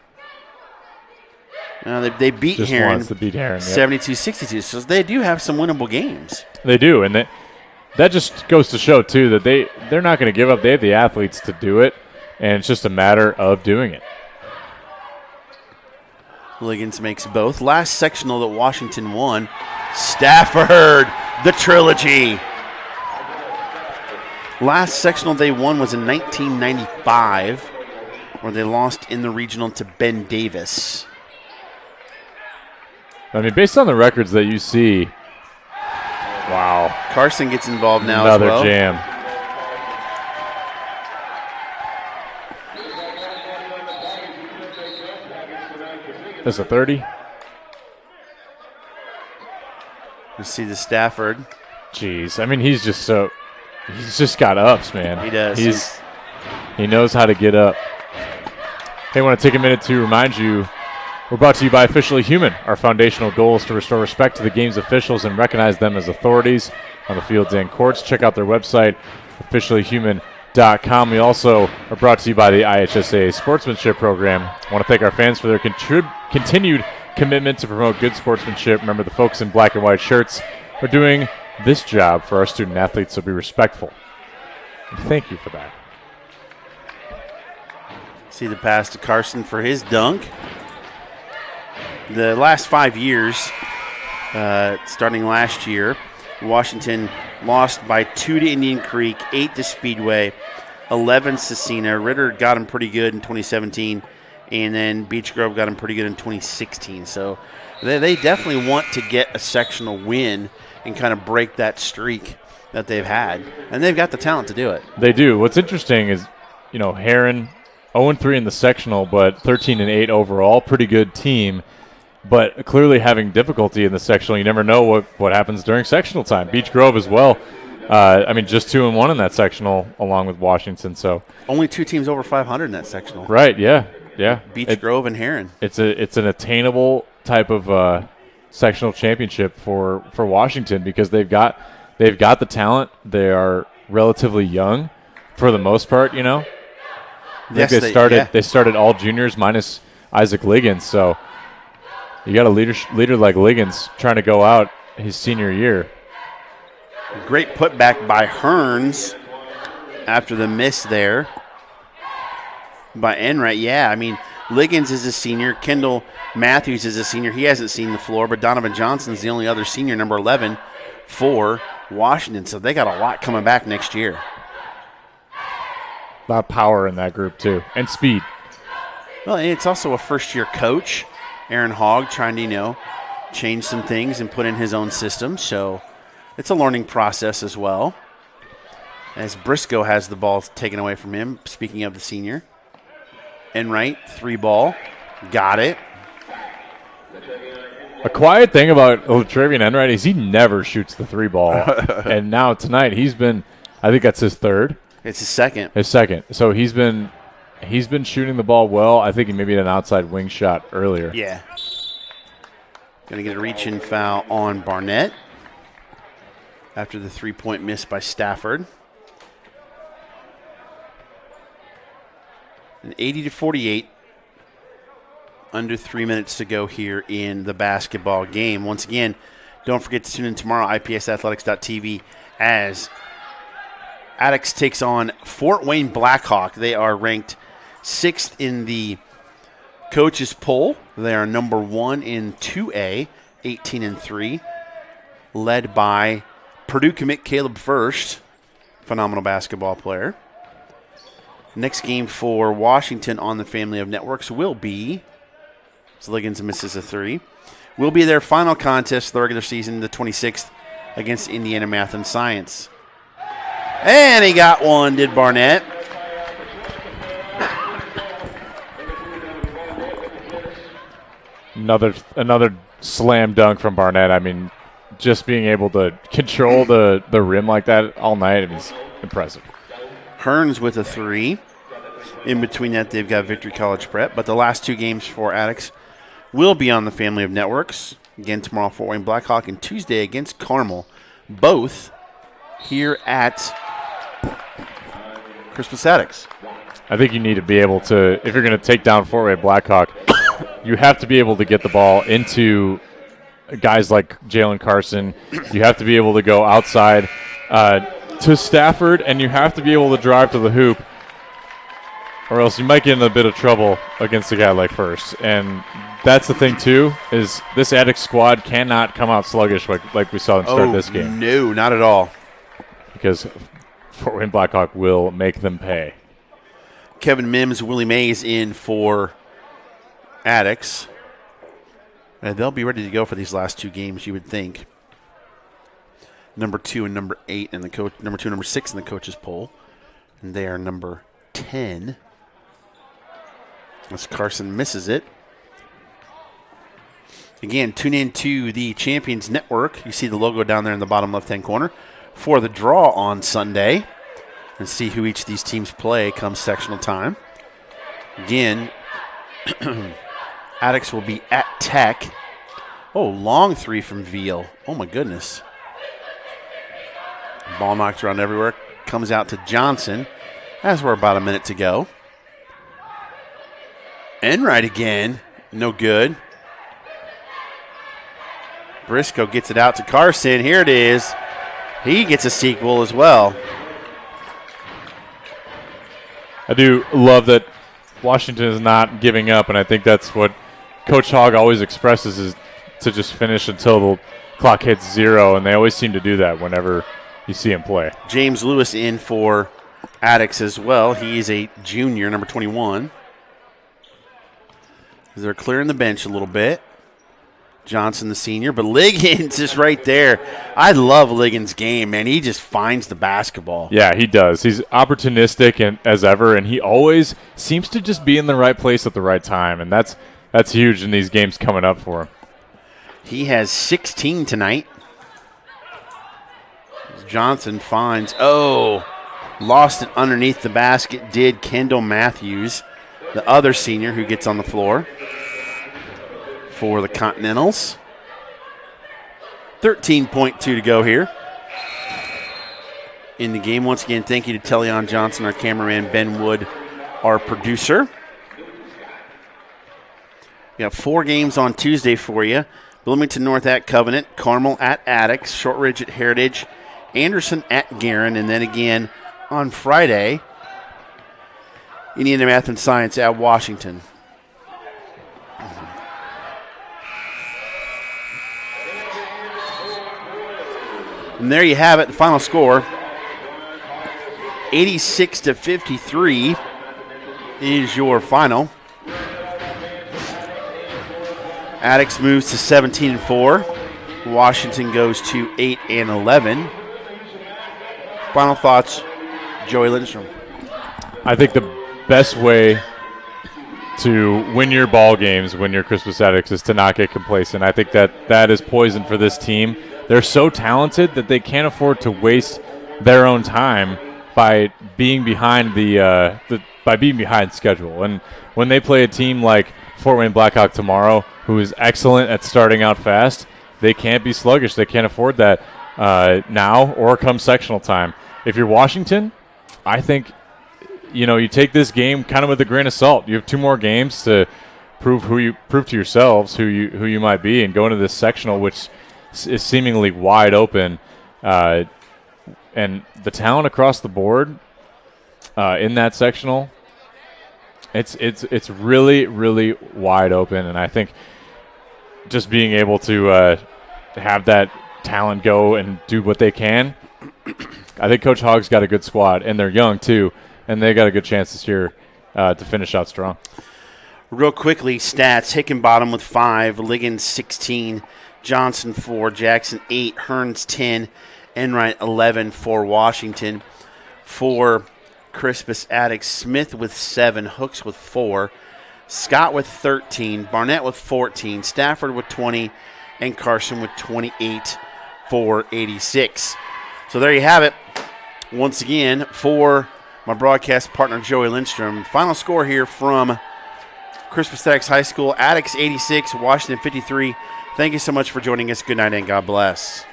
They beat just Heron, once to beat Heron 72-62. So they do have some winnable games. They do, and that just goes to show, too, that they're not going to give up. They have the athletes to do it, and it's just a matter of doing it. Liggins makes both. Last sectional that Washington won, Stafford, the trilogy. Last sectional they won was in 1995, where they lost in the regional to Ben Davis. I mean, based on the records that you see, wow. Carson gets involved now Another as well. jam. That's a 30. You see the Stafford. Jeez, I mean, he's just got ups, man. He does. He knows how to get up. Hey, I want to take a minute to remind you, we're brought to you by Officially Human. Our foundational goal is to restore respect to the game's officials and recognize them as authorities on the fields and courts. Check out their website, officiallyhuman.com. We also are brought to you by the IHSAA Sportsmanship Program. I want to thank our fans for their continued commitment to promote good sportsmanship. Remember, the folks in black and white shirts are doing this job for our student athletes, so be respectful. And thank you for that. See the pass to Carson for his dunk. The last 5 years, starting last year, Washington lost by 2 to Indian Creek, 8 to Speedway, 11 to Cena. Ritter got him pretty good in 2017, and then Beech Grove got him pretty good in 2016. So they definitely want to get a sectional win and kind of break that streak that they've had, and they've got the talent to do it. They do. What's interesting is, Heron 0-3 in the sectional, but 13-8 overall. Pretty good team, but clearly having difficulty in the sectional. You never know what happens during sectional time. Beech Grove as well. Just 2-1 in that sectional along with Washington. So only 2 teams over 500 in that sectional. Right, yeah. Beech Grove and Heron. It's an attainable type of sectional championship for Washington because they've got the talent. They are relatively young for the most part, Yes, they started all juniors minus Isaac Liggins, so you got a leader like Liggins trying to go out his senior year. Great putback by Hearns after the miss there by Enright. Yeah, Liggins is a senior. Kendall Matthews is a senior. He hasn't seen the floor, but Donovan Johnson's the only other senior, number 11, for Washington. So they got a lot coming back next year. A lot of power in that group, too, and speed. Well, and it's also a first-year coach, Aaron Hogg, trying to, change some things and put in his own system. So it's a learning process as well. As Briscoe has the ball taken away from him, speaking of the senior. Enright, 3-ball. Got it. A quiet thing about Travian Enright is he never shoots the 3-ball. And now tonight I think that's his third. It's his second. So he's been shooting the ball well. I think he maybe had an outside wing shot earlier. Yeah. Going to get a reach-in foul on Barnett after the 3-point miss by Stafford. An 80-48. Under 3 minutes to go here in the basketball game. Once again, don't forget to tune in tomorrow, IPSathletics.tv, as Attucks takes on Fort Wayne Blackhawk. They are ranked 6th in the coaches poll. They are number 1 in 2A, 18-3, led by Purdue commit Caleb First, phenomenal basketball player. Next game for Washington on the family of networks will be, Liggins misses a 3, will be their final contest of the regular season, the 26th, against Indiana Math and Science. And he got one, did Barnett. Another slam dunk from Barnett. Just being able to control the rim like that all night is impressive. Hearns with a 3. In between that, they've got Victory College Prep. But the last 2 games for Attucks will be on the family of networks. Again, tomorrow, Fort Wayne Blackhawk, and Tuesday against Carmel. Both here at Crispus Attucks. I think you need to be able to, if you're going to take down Fort Wayne Blackhawk, you have to be able to get the ball into guys like Jalen Carson. You have to be able to go outside to Stafford, and you have to be able to drive to the hoop, or else you might get in a bit of trouble against a guy like First. And that's the thing, too, is this Attucks squad cannot come out sluggish like we saw them start this game. No, not at all. Because Fort Wayne Blackhawk will make them pay. Kevin Mims, Willie Mays in for Attucks. And they'll be ready to go for these last 2 games, you would think. Number 2 and number 8 in the coach, number 2 and number 6 in the coaches poll. And they are number 10. As Carson misses it. Again, tune in to the Champions Network. You see the logo down there in the bottom left-hand corner for the draw on Sunday and see who each of these teams play come sectional time. Again, Attucks will be at Tech. Oh, long three from Veal. Oh, my goodness. Ball knocked around everywhere. Comes out to Johnson as we're about a minute to go. Enright again. No good. Briscoe gets it out to Carson. Here it is. He gets a sequel as well. I do love that Washington is not giving up, and I think that's what Coach Hogg always expresses, is to just finish until the clock hits 0, and they always seem to do that whenever you see him play. James Lewis in for Attucks as well. He is a junior, number 21. They're clearing the bench a little bit. Johnson, the senior, but Liggins is right there. I love Liggins' game, man. He just finds the basketball. Yeah, he does. He's opportunistic as ever, and he always seems to just be in the right place at the right time, and that's huge in these games coming up for him. He has 16 tonight. Johnson finds, lost it underneath the basket, did Kendall Matthews, the other senior who gets on the floor for the Continentals. 13.2 to go here in the game. Once again, thank you to Telleon Johnson, our cameraman, Ben Wood, our producer. We have 4 games on Tuesday for you. Bloomington North at Covenant, Carmel at Attucks, Shortridge at Heritage, Anderson at Guerin, and then again on Friday, Indiana Math and Science at Washington. And there you have it, the final score. 86-53 is your final. Attucks moves to 17-4. Washington goes to 8-11. Final thoughts, Joey Lindstrom. I think the best way to win your ball games when you're Crispus Attucks is to not get complacent. I think that is poison for this team. They're so talented that they can't afford to waste their own time by being behind by being behind schedule. And when they play a team like Fort Wayne Blackhawk tomorrow, who is excellent at starting out fast, they can't be sluggish. They can't afford that now or come sectional time. If you're Washington, I think you take this game kind of with a grain of salt. You have 2 more games to prove to yourselves who you might be, and go into this sectional, which is seemingly wide open, and the talent across the board in that sectional, it's really, really wide open. And I think just being able to have that talent go and do what they can, I think Coach Hogg's got a good squad, and they're young too, and they got a good chance this year to finish out strong. Real quickly, stats: Hickenbottom with 5, Liggins 16, Johnson 4, Jackson 8, Hearns 10, Enright 11 for Washington. For Crispus Attucks, Smith with 7, Hooks with 4, Scott with 13, Barnett with 14, Stafford with 20, and Carson with 28 for 86. So there you have it. Once again, for my broadcast partner, Joey Lindstrom, final score here from Crispus Attucks High School: Attucks 86, Washington 53. Thank you so much for joining us. Good night and God bless.